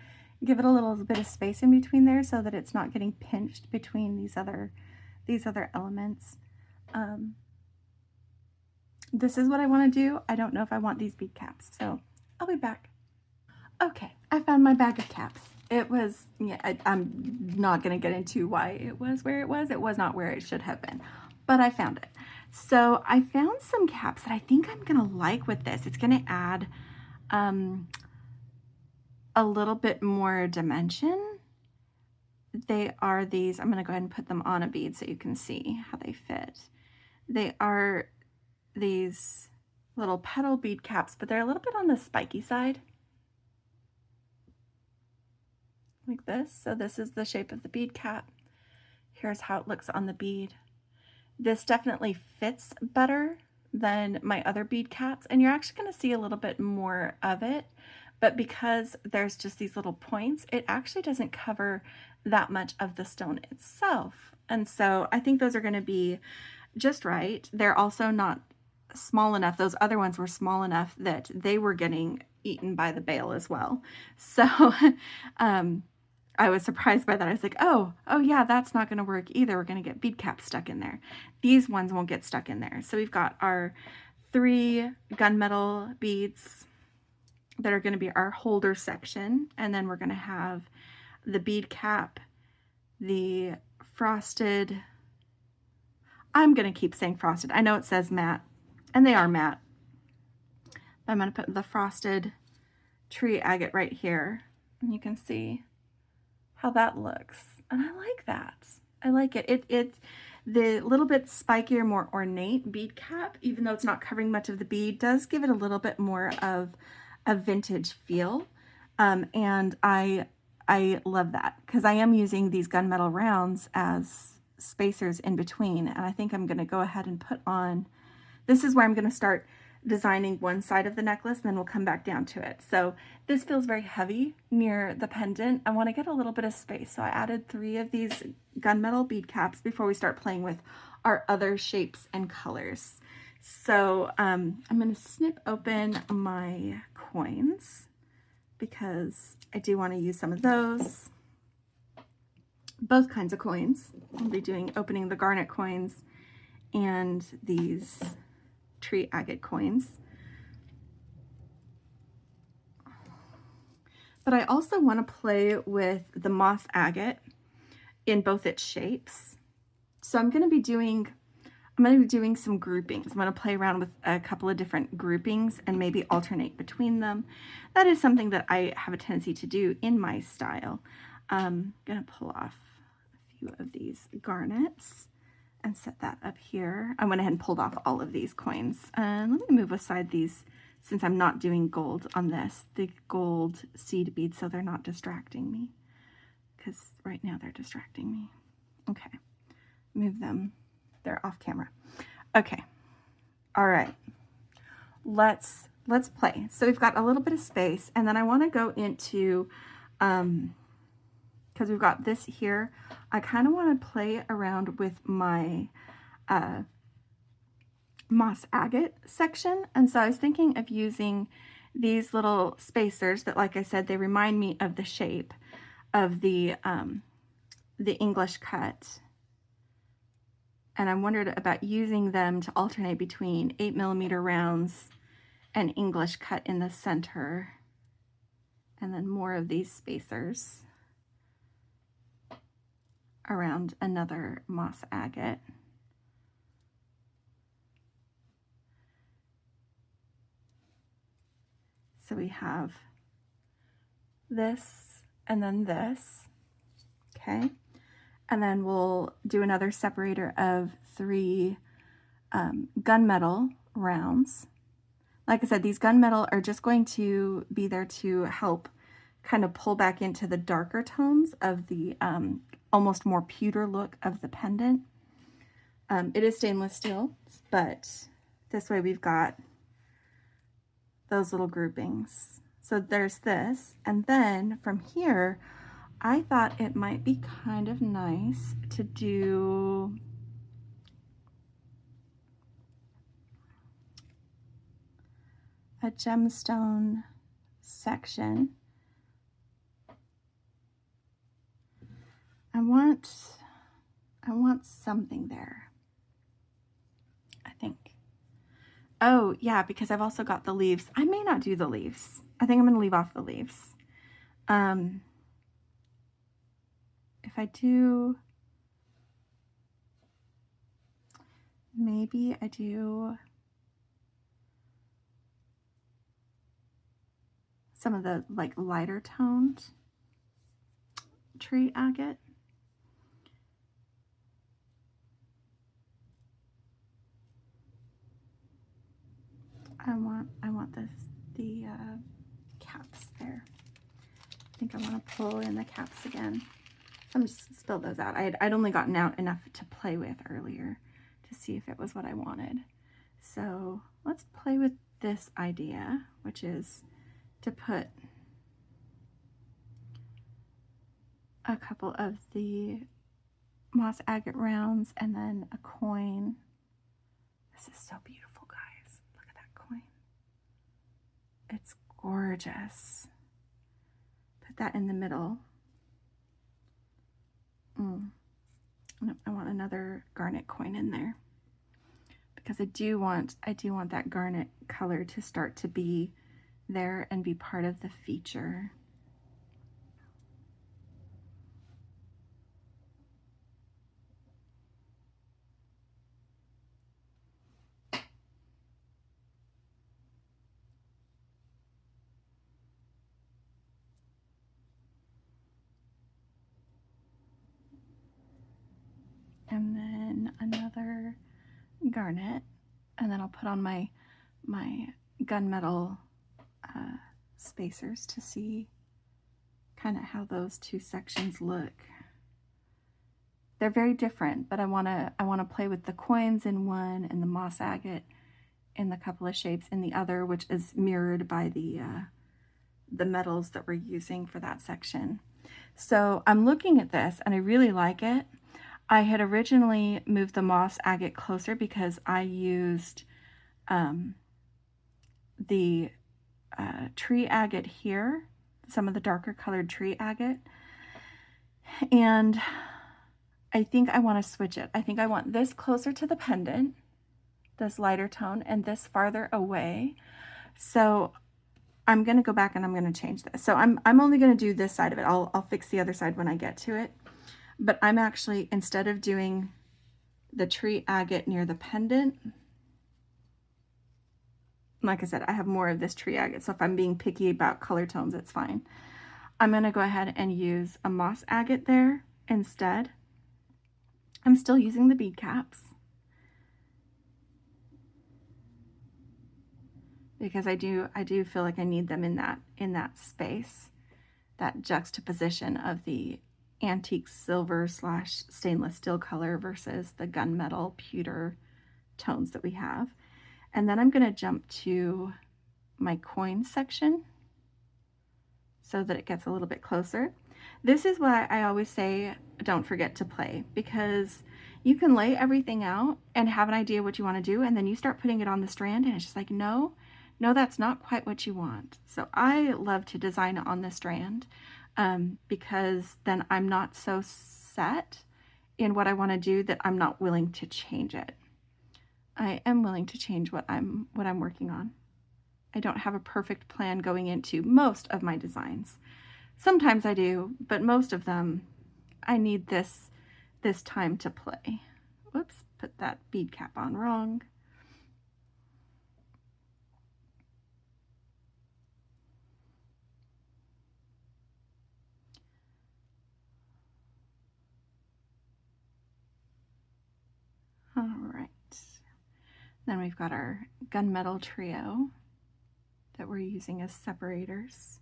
give it a little bit of space in between there so that it's not getting pinched between these other elements. This is what I want to do. I don't know if I want these bead caps, so I'll be back. Okay, I found my bag of caps. It was, yeah, I'm not going to get into why it was where it was. It was not where it should have been, but I found it. So I found some caps that I think I'm going to like with this. It's going to add a little bit more dimension. They are these, I'm going to go ahead and put them on a bead so you can see how they fit. They are these little petal bead caps, but they're a little bit on the spiky side. Like this. So this is the shape of the bead cap. Here's how it looks on the bead. This definitely fits better than my other bead caps, and you're actually going to see a little bit more of it, but because there's just these little points, it actually doesn't cover that much of the stone itself. And so I think those are going to be just right. They're also not small enough. Those other ones were small enough that they were getting eaten by the bale as well. So I was surprised by that. I was like, oh yeah, that's not going to work either. We're going to get bead caps stuck in there. These ones won't get stuck in there. So we've got our 3 gunmetal beads that are going to be our holder section. And then we're going to have the bead cap, the frosted, I'm going to keep saying frosted. I know it says matte, and they are matte. But I'm going to put the frosted tree agate right here. And you can see how that looks, and I like that. I like it. The little bit spikier, more ornate bead cap, even though it's not covering much of the bead, does give it a little bit more of a vintage feel, and I love that because I am using these gunmetal rounds as spacers in between, and I think I'm going to go ahead and put on. This is where I'm going to start designing one side of the necklace, and then we'll come back down to it. So this feels very heavy near the pendant. I want to get a little bit of space, so I added 3 of these gunmetal bead caps before we start playing with our other shapes and colors. So I'm going to snip open my coins because I do want to use some of those. Both kinds of coins. I'll be opening the garnet coins and these tree agate coins. But I also want to play with the moss agate in both its shapes. So I'm going to be doing some groupings. I'm going to play around with a couple of different groupings and maybe alternate between them. That is something that I have a tendency to do in my style. I'm going to pull off a few of these garnets and set that up here. I went ahead and pulled off all of these coins. And let me move aside these, since I'm not doing gold on this, the gold seed beads, so they're not distracting me, because right now they're distracting me. Okay, move them. They're off camera. Okay, all right. Let's play. So we've got a little bit of space, and then I want to go into, because we've got this here, I kind of want to play around with my moss agate section. And so I was thinking of using these little spacers that, like I said, they remind me of the shape of the English cut. And I wondered about using them to alternate between 8mm rounds and English cut in the center, and then more of these spacers around another moss agate. So we have this and then this, okay? And then we'll do another separator of 3 gunmetal rounds. Like I said, these gunmetal are just going to be there to help kind of pull back into the darker tones of the almost more pewter look of the pendant. It is stainless steel, but this way we've got those little groupings. So there's this, and then from here, I thought it might be kind of nice to do a gemstone section. I want something there, I think. Oh yeah, because I've also got the leaves. I may not do the leaves. I think I'm going to leave off the leaves. If I do, maybe I do some of the like lighter toned tree agate. I want the caps there. I think I want to pull in the caps again. I'm just spill those out. I'd only gotten out enough to play with earlier to see if it was what I wanted. So let's play with this idea, which is to put a couple of the moss agate rounds and then a coin. This is so beautiful, guys. Look at that coin. It's gorgeous. Put that in the middle. I want another garnet coin in there because I do want that garnet color to start to be there and be part of the feature. And then another garnet, and then I'll put on my gunmetal spacers to see kind of how those two sections look. They're very different, but I want to play with the coins in one and the moss agate in the couple of shapes in the other, which is mirrored by the metals that we're using for that section. So I'm looking at this and I really like it. I had originally moved the moss agate closer because I used the tree agate here, some of the darker colored tree agate. And I think I want to switch it. I think I want this closer to the pendant, this lighter tone, and this farther away. So I'm going to go back and I'm going to change this. So I'm only going to do this side of it. I'll fix the other side when I get to it. But I'm actually, instead of doing the tree agate near the pendant, like I said, I have more of this tree agate. So if I'm being picky about color tones, it's fine. I'm going to go ahead and use a moss agate there instead. I'm still using the bead caps because I do feel like I need them in that space, that juxtaposition of the antique silver / stainless steel color versus the gunmetal pewter tones that we have. And then I'm going to jump to my coin section so that it gets a little bit closer. This is why I always say don't forget to play, because you can lay everything out and have an idea what you want to do, and then you start putting it on the strand and it's just like, no, that's not quite what you want. So I love to design it on the strand because then I'm not so set in what I want to do that I'm not willing to change it. I am willing to change what I'm working on. I don't have a perfect plan going into most of my designs. Sometimes I do, but most of them I need this time to play. Whoops, put that bead cap on wrong. All right. Then we've got our gunmetal trio that we're using as separators,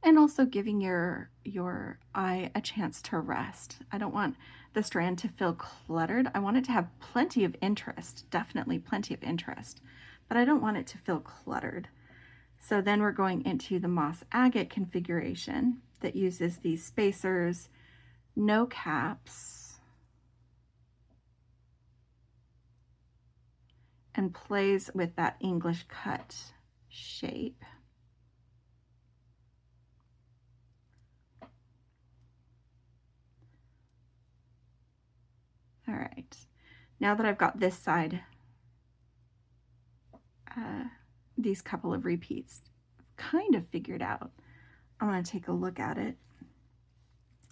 and also giving your eye a chance to rest. I don't want the strand to feel cluttered. I want it to have plenty of interest, definitely plenty of interest, but I don't want it to feel cluttered. So then we're going into the moss agate configuration that uses these spacers, no caps, and plays with that English cut shape. All right, now that I've got this side, these couple of repeats kind of figured out, I'm going to take a look at it.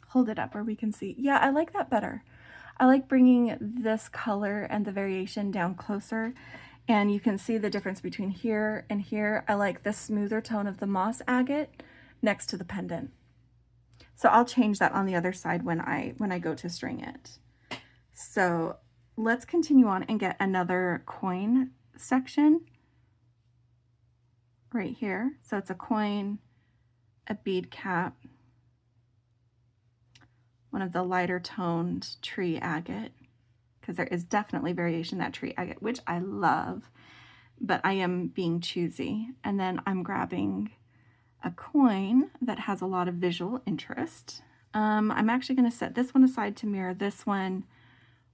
Hold it up where we can see. Yeah, I like that better. I like bringing this color and the variation down closer, and you can see the difference between here and here. I like the smoother tone of the moss agate next to the pendant. So I'll change that on the other side when I go to string it. So let's continue on and get another coin section right here. So it's a coin, a bead cap, one of the lighter toned tree agate, because there is definitely variation in that tree agate, which I love, but I am being choosy. And then I'm grabbing a coin that has a lot of visual interest. I'm actually going to set this one aside to mirror this one.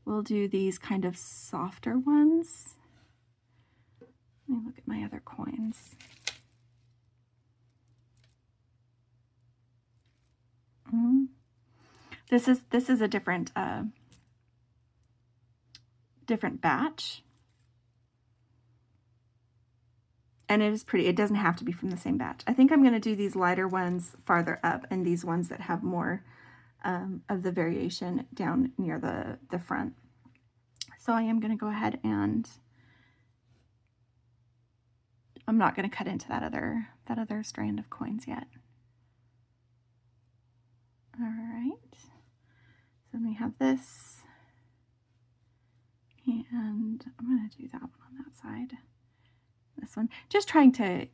We'll do these kind of softer ones. Let me look at my other coins. This is a different different batch, and it is pretty. It doesn't have to be from the same batch. I think I'm going to do these lighter ones farther up, and these ones that have more of the variation down near the front. So I am going to go ahead and I'm not going to cut into that other strand of coins yet. All right. So then we have this, and I'm going to do that one on that side. This one, just trying to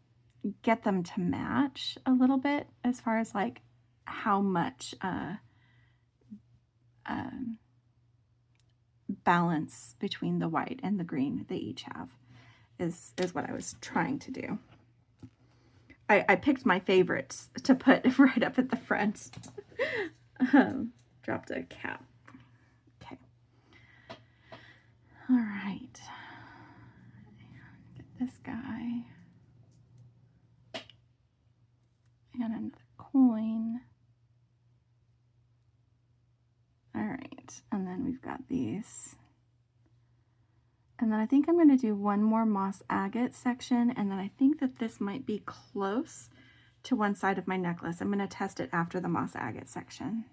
get them to match a little bit as far as like how much balance between the white and the green they each have is what I was trying to do. I picked my favorites to put right up at the front. Dropped a cap. Okay. All right. Get this guy. And another coin. All right. And then we've got these. And then I think I'm going to do one more moss agate section, and then I think that this might be close to one side of my necklace. I'm going to test it after the moss agate section.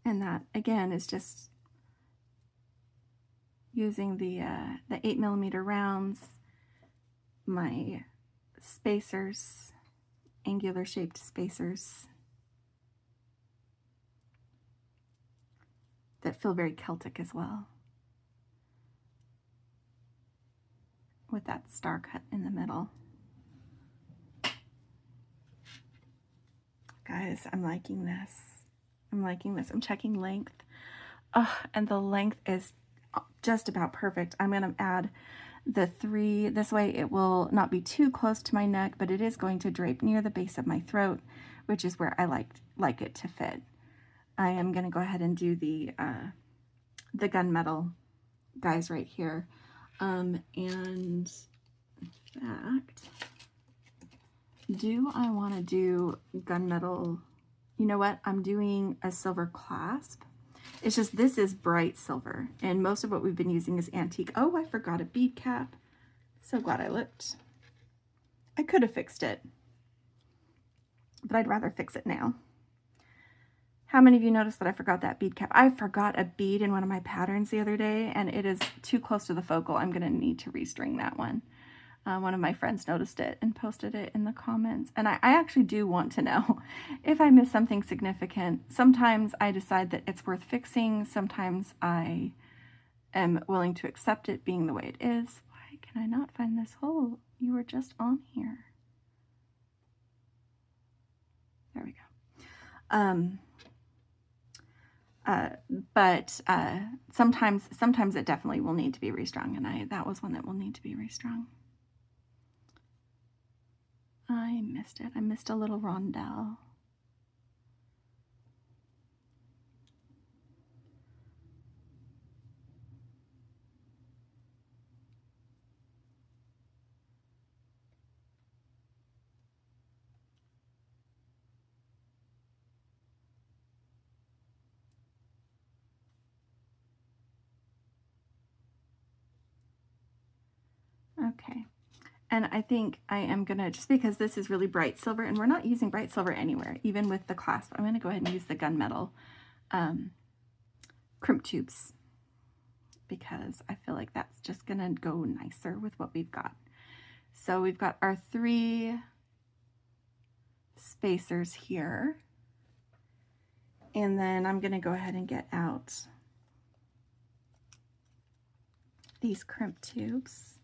And that, again, is just using the 8mm rounds, my spacers, angular shaped spacers, that feel very Celtic as well, with that star cut in the middle. Guys, I'm liking this. I'm liking this. I'm checking length. Oh, and the length is just about perfect. I'm going to add the 3. This way it will not be too close to my neck, but it is going to drape near the base of my throat, which is where I like it to fit. I am going to go ahead and do the gunmetal guys right here. And in fact, do I want to do gunmetal? You know what? I'm doing a silver clasp. It's just this is bright silver, and most of what we've been using is antique. Oh, I forgot a bead cap. So glad I looked. I could have fixed it, but I'd rather fix it now. How many of you noticed that I forgot that bead cap? I forgot a bead in one of my patterns the other day, and it is too close to the focal. I'm going to need to restring that one. One of my friends noticed it and posted it in the comments. And I actually do want to know if I miss something significant. Sometimes I decide that it's worth fixing. Sometimes I am willing to accept it being the way it is. Why can I not find this hole? You were just on here. There we go. But sometimes it definitely will need to be restrung, and that was one that will need to be restrung. I missed it. I missed a little rondelle. Okay. And I think I am gonna, just because this is really bright silver and we're not using bright silver anywhere, even with the clasp, I'm gonna go ahead and use the gunmetal crimp tubes because I feel like that's just gonna go nicer with what we've got. So we've got our 3 spacers here. And then I'm gonna go ahead and get out these crimp tubes.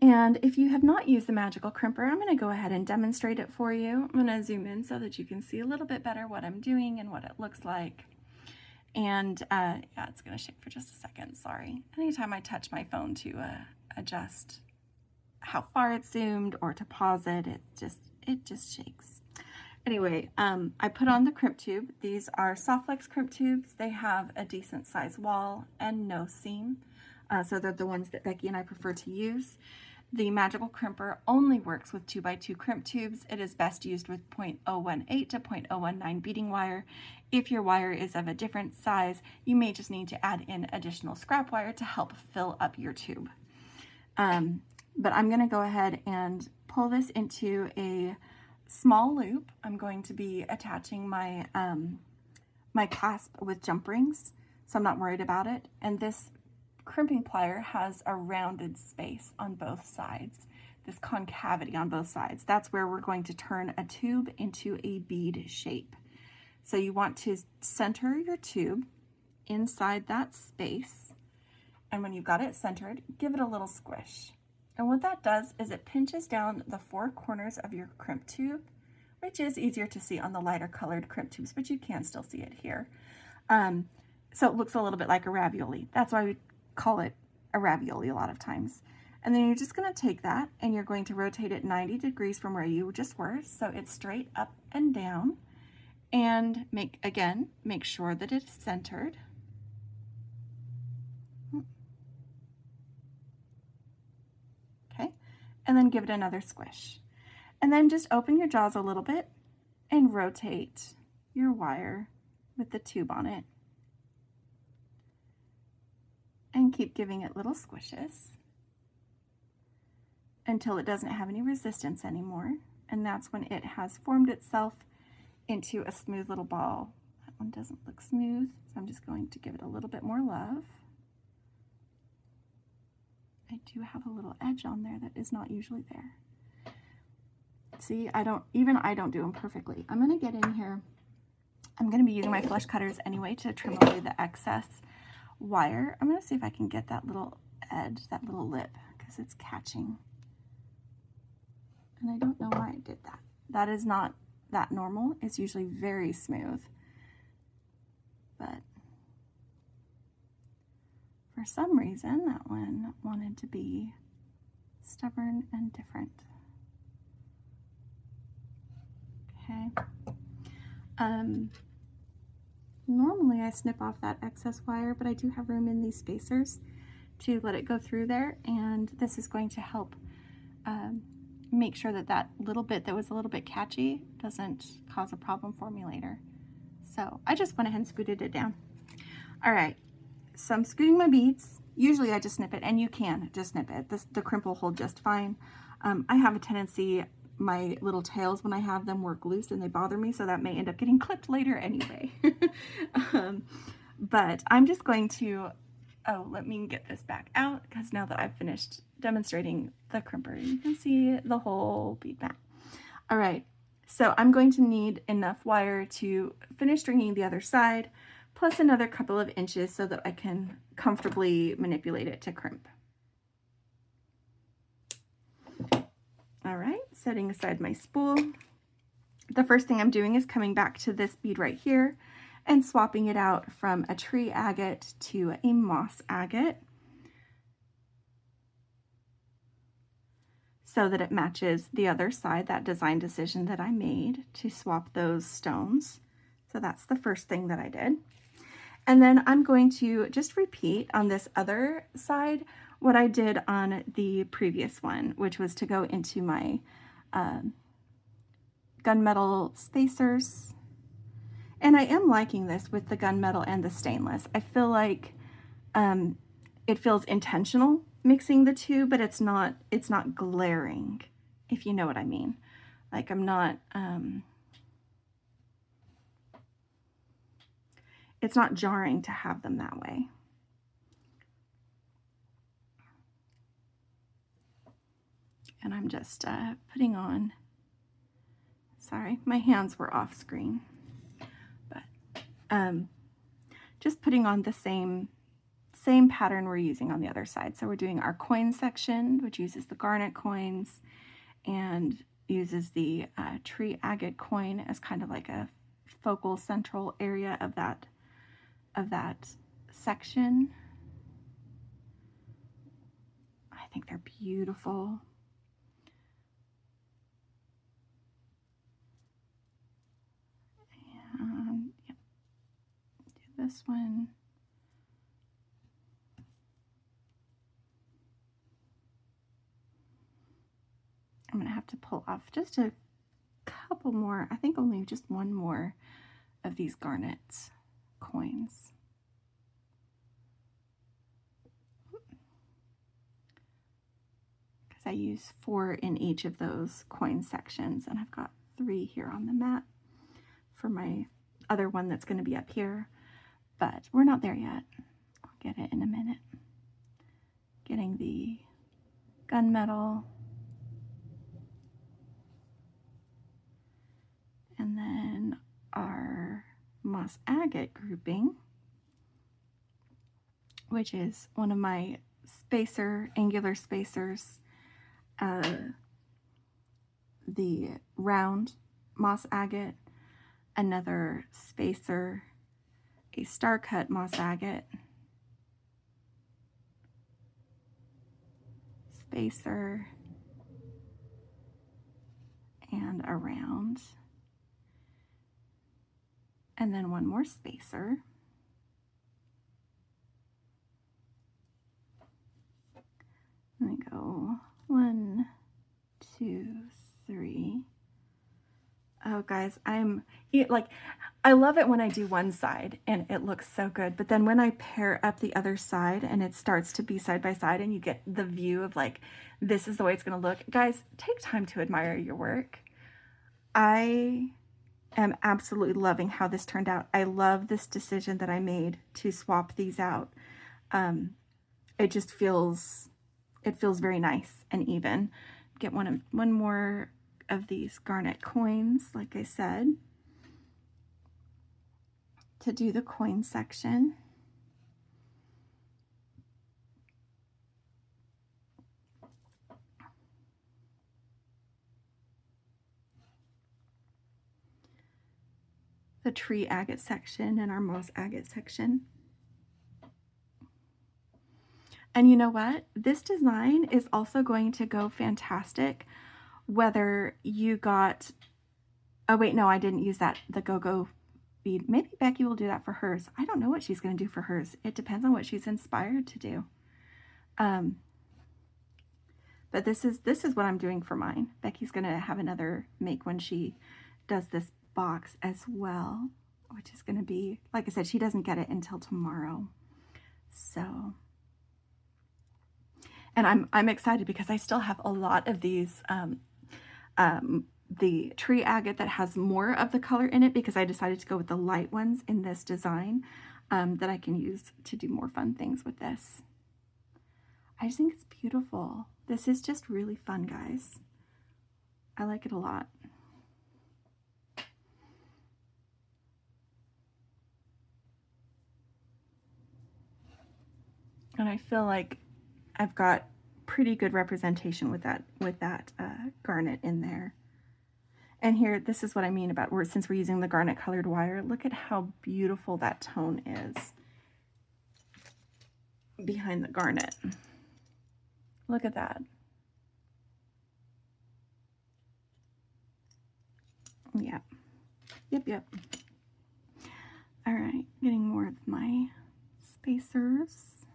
And if you have not used the magical crimper, I'm going to go ahead and demonstrate it for you. I'm going to zoom in so that you can see a little bit better what I'm doing and what it looks like. And yeah, it's going to shake for just a second, sorry. Anytime I touch my phone to adjust how far it's zoomed or to pause it, it just shakes. Anyway, I put on the crimp tube. These are Softflex crimp tubes. They have a decent size wall and no seam. So they're the ones that Becky and I prefer to use. The magical crimper only works with 2x2 crimp tubes. It is best used with 0.018 to 0.019 beading wire. If your wire is of a different size, you may just need to add in additional scrap wire to help fill up your tube. But I'm going to go ahead and pull this into a small loop. I'm going to be attaching my my clasp with jump rings, so I'm not worried about it. And this crimping plier has a rounded space on both sides, this concavity on both sides. That's where we're going to turn a tube into a bead shape. So you want to center your tube inside that space, and when you've got it centered, give it a little squish. And what that does is it pinches down the 4 corners of your crimp tube, which is easier to see on the lighter colored crimp tubes, but you can still see it here. So it looks a little bit like a ravioli. That's why we call it a ravioli a lot of times. And then you're just going to take that and you're going to rotate it 90 degrees from where you just were, so it's straight up and down, and make sure that it's centered. Okay, and then give it another squish. And then just open your jaws a little bit and rotate your wire with the tube on it. And keep giving it little squishes until it doesn't have any resistance anymore. And that's when it has formed itself into a smooth little ball. That one doesn't look smooth, so I'm just going to give it a little bit more love. I do have a little edge on there that is not usually there. See, I don't do them perfectly. I'm gonna get in here. I'm gonna be using my flush cutters anyway to trim away the excess wire. I'm going to see if I can get that little edge, that little lip, because it's catching. And I don't know why I did that. That is not that normal. It's usually very smooth. But for some reason, that one wanted to be stubborn and different. Okay. Normally I snip off that excess wire, but I do have room in these spacers to let it go through there, and this is going to help make sure that that little bit that was a little bit catchy doesn't cause a problem for me later. So I just went ahead and scooted it down. All right, so I'm scooting my beads. Usually I just snip it, and you can just snip it. The crimp will hold just fine. I have a tendency, my little tails, when I have them, work loose and they bother me, so that may end up getting clipped later anyway. But I'm just going to, let me get this back out, because now that I've finished demonstrating the crimper, you can see the whole bead mat. All right, so I'm going to need enough wire to finish stringing the other side, plus another couple of inches so that I can comfortably manipulate it to crimp. All right, setting aside my spool. The first thing I'm doing is coming back to this bead right here and swapping it out from a tree agate to a moss agate so that it matches the other side, that design decision that I made to swap those stones. So that's the first thing that I did. And then I'm going to just repeat on this other side what I did on the previous one, which was to go into my gunmetal spacers. And I am liking this with the gunmetal and the stainless. I feel like it feels intentional mixing the two, but it's not glaring, if you know what I mean. Like I'm not, it's not jarring to have them that way. And I'm just putting on, sorry, my hands were off screen, but just putting on the same pattern we're using on the other side. So we're doing our coin section, which uses the garnet coins and uses the tree agate coin as kind of like a focal central area of that section. I think they're beautiful. And yep, do this one. I'm going to have to pull off just a couple more, I think only just one more of these garnet coins. Because I use 4 in each of those coin sections, and I've got 3 here on the mat for my other one that's going to be up here, but we're not there yet. I'll get it in a minute. Getting the gunmetal, and then our moss agate grouping, which is one of my angular spacers, the round moss agate, another spacer, a star cut moss agate, spacer, and a round, and then one more spacer. Let me go 1, 2, 3. Oh guys, I love it when I do one side and it looks so good, but then when I pair up the other side and it starts to be side by side and you get the view of like, this is the way it's going to look. Guys, take time to admire your work. I am absolutely loving how this turned out. I love this decision that I made to swap these out. It just feels very nice and even. Get one more of these garnet coins, like I said, to do the coin section. The tree agate section and our moss agate section. And you know what? This design is also going to go fantastic whether you got, oh wait, no, I didn't use that, the go-go bead. Maybe Becky will do that for hers. I don't know what she's going to do for hers. It depends on what she's inspired to do. But this is what I'm doing for mine. Becky's going to have another make when she does this box as well, which is going to be, like I said, she doesn't get it until tomorrow. So, and I'm excited because I still have a lot of these, the tree agate that has more of the color in it because I decided to go with the light ones in this design that I can use to do more fun things with this. I just think it's beautiful. This is just really fun, guys. I like it a lot. And I feel like I've got pretty good representation with that garnet in there. And here, this is what I mean about since we're using the garnet colored wire, look at how beautiful that tone is behind the garnet. Look at that. Yeah. Yep. All right, getting more of my spacers.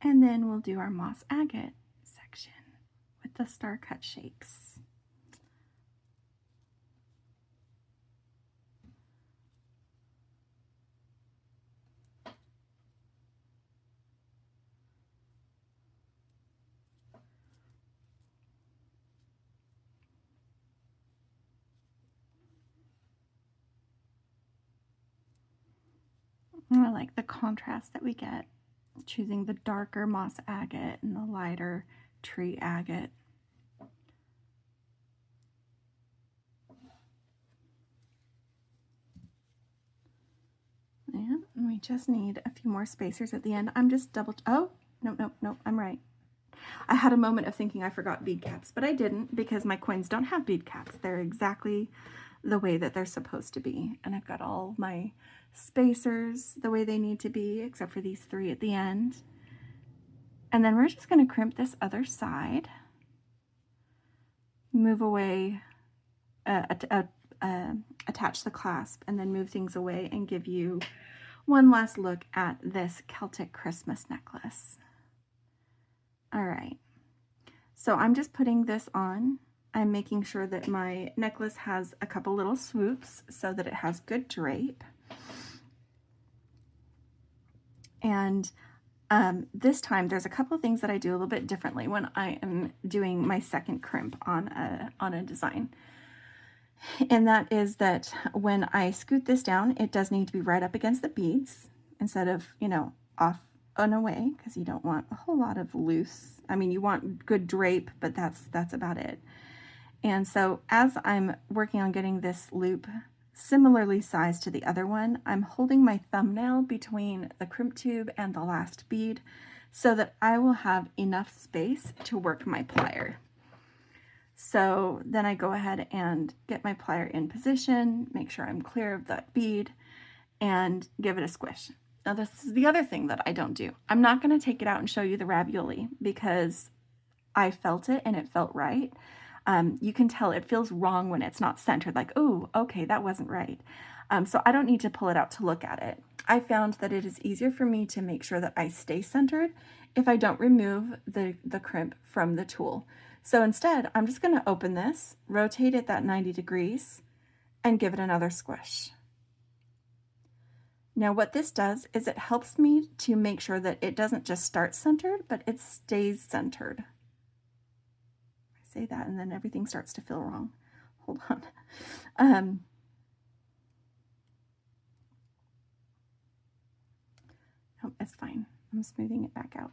And then we'll do our moss agate section with the star cut shapes. I like the contrast that we get, choosing the darker moss agate and the lighter tree agate. And we just need a few more spacers at the end. I'm just oh, no, I'm right. I had a moment of thinking I forgot bead caps, but I didn't, because my coins don't have bead caps. They're exactly the way that they're supposed to be. And I've got all my spacers the way they need to be, except for these 3 at the end. And then we're just going to crimp this other side, move away, attach the clasp, and then move things away and give you one last look at this Celtic Christmas necklace. All right, so I'm just putting this on. I'm making sure that my necklace has a couple little swoops so that it has good drape. And this time there's a couple of things that I do a little bit differently when I am doing my second crimp on a design. And that is that when I scoot this down, it does need to be right up against the beads instead of, you know, off and away, because you don't want a whole lot of loose. I mean, you want good drape, but that's about it. And so as I'm working on getting this loop similarly sized to the other one, I'm holding my thumbnail between the crimp tube and the last bead so that I will have enough space to work my plier. So then I go ahead and get my plier in position, make sure I'm clear of that bead, and give it a squish. Now this is the other thing that I don't do. I'm not going to take it out and show you the ravioli because I felt it and it felt right. You can tell it feels wrong when it's not centered, like, oh, okay, that wasn't right. So I don't need to pull it out to look at it. I found that it is easier for me to make sure that I stay centered if I don't remove the crimp from the tool. So instead, I'm just going to open this, rotate it that 90 degrees, and give it another squish. Now what this does is it helps me to make sure that it doesn't just start centered, but it stays centered. Say that and then everything starts to feel wrong. Hold on. Oh, it's fine. I'm smoothing it back out.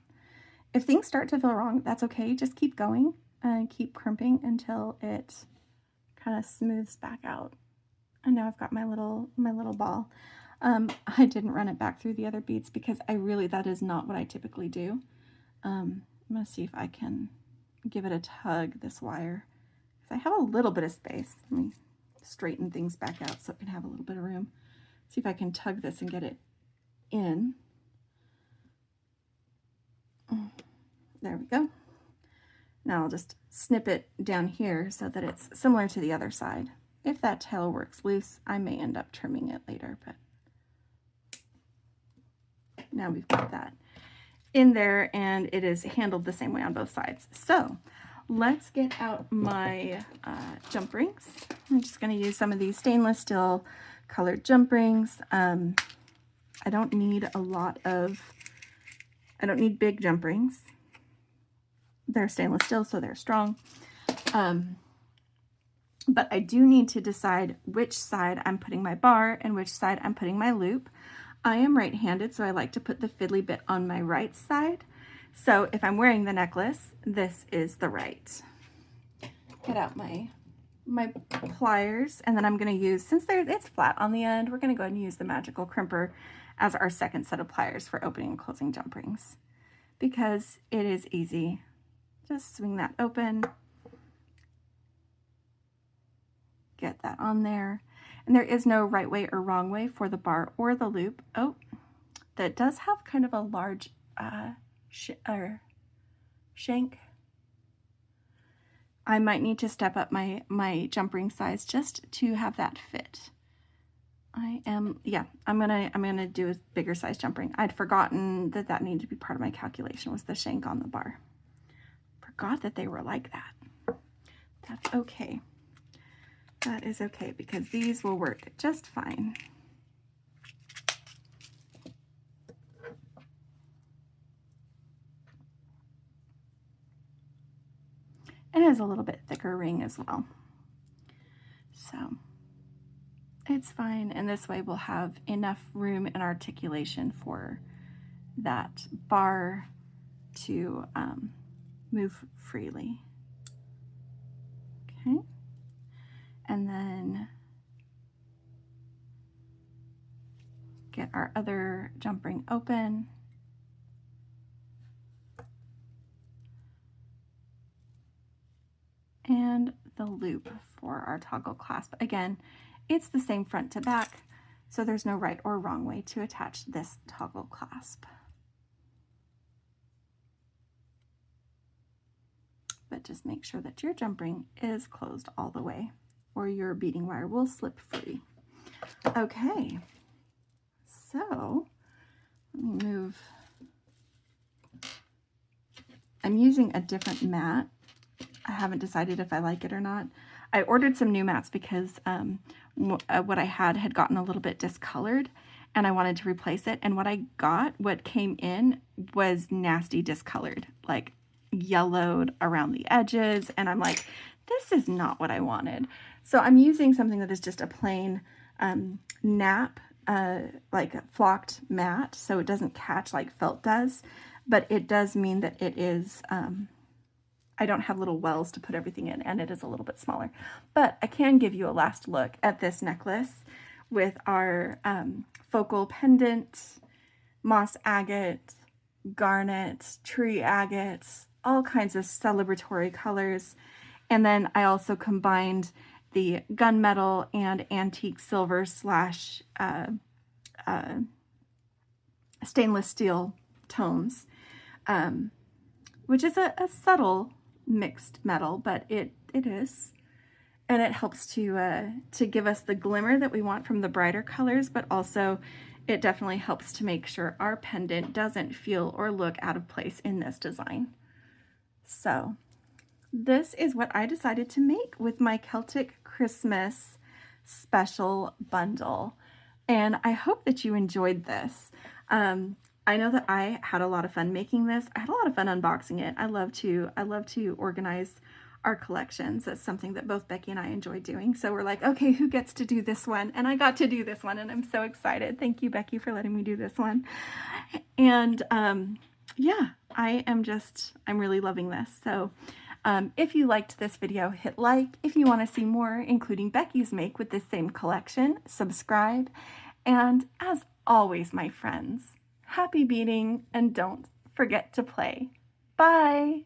If things start to feel wrong, that's okay. Just keep going and keep crimping until it kind of smooths back out. And now I've got my little ball. I didn't run it back through the other beads because that is not what I typically do. I'm gonna see if I can give it a tug, this wire, because I have a little bit of space. Let me straighten things back out so it can have a little bit of room. See if I can tug this and get it in. There we go. Now I'll just snip it down here so that it's similar to the other side. If that tail works loose, I may end up trimming it later, but now we've got that in there and it is handled the same way on both sides. So let's get out my jump rings. I'm just going to use some of these stainless steel colored jump rings. I don't need big jump rings. They're stainless steel, so they're strong. But I do need to decide which side I'm putting my bar and which side I'm putting my loop. I am right-handed, so I like to put the fiddly bit on my right side. So if I'm wearing the necklace, this is the right. Get out my pliers, and then I'm going to use, since it's flat on the end, we're going to go ahead and use the magical crimper as our second set of pliers for opening and closing jump rings, because it is easy. Just swing that open, get that on there. And there is no right way or wrong way for the bar or the loop. Oh, that does have kind of a large shank. I might need to step up my jump ring size just to have that fit. I'm gonna do a bigger size jump ring. I'd forgotten that needed to be part of my calculation, was the shank on the bar. Forgot that they were like that. That's okay. That is okay, because these will work just fine. And it is a little bit thicker ring as well. So It's fine, and this way we'll have enough room and articulation for that bar to move freely. Okay, and then get our other jump ring open. And the loop for our toggle clasp. Again, it's the same front to back, so there's no right or wrong way to attach this toggle clasp. But just make sure that your jump ring is closed all the way, or your beading wire will slip free. Okay, so let me move. I'm using a different mat. I haven't decided if I like it or not. I ordered some new mats because what I had gotten a little bit discolored and I wanted to replace it. And what came in was nasty discolored, like yellowed around the edges. And I'm like, this is not what I wanted. So I'm using something that is just a plain nap, like a flocked mat. So it doesn't catch like felt does, but it does mean that it is, I don't have little wells to put everything in, and it is a little bit smaller. But I can give you a last look at this necklace with our focal pendant, moss agate, garnet, tree agate, all kinds of celebratory colors. And then I also combined the gunmetal and antique silver slash stainless steel tones, which is a subtle mixed metal, but it is, and it helps to give us the glimmer that we want from the brighter colors, but also it definitely helps to make sure our pendant doesn't feel or look out of place in this design. So this is what I decided to make with my Celtic Christmas special bundle, and I hope that you enjoyed this. I know that I had a lot of fun making this. I had a lot of fun unboxing it. I love to organize our collections. That's something that both Becky and I enjoy doing. So we're like, okay, who gets to do this one? And I got to do this one, and I'm so excited. Thank you, Becky, for letting me do this one. And yeah, I'm really loving this. So if you liked this video, hit like. If you want to see more, including Becky's make with this same collection, subscribe. And as always, my friends, happy beading, and don't forget to play. Bye!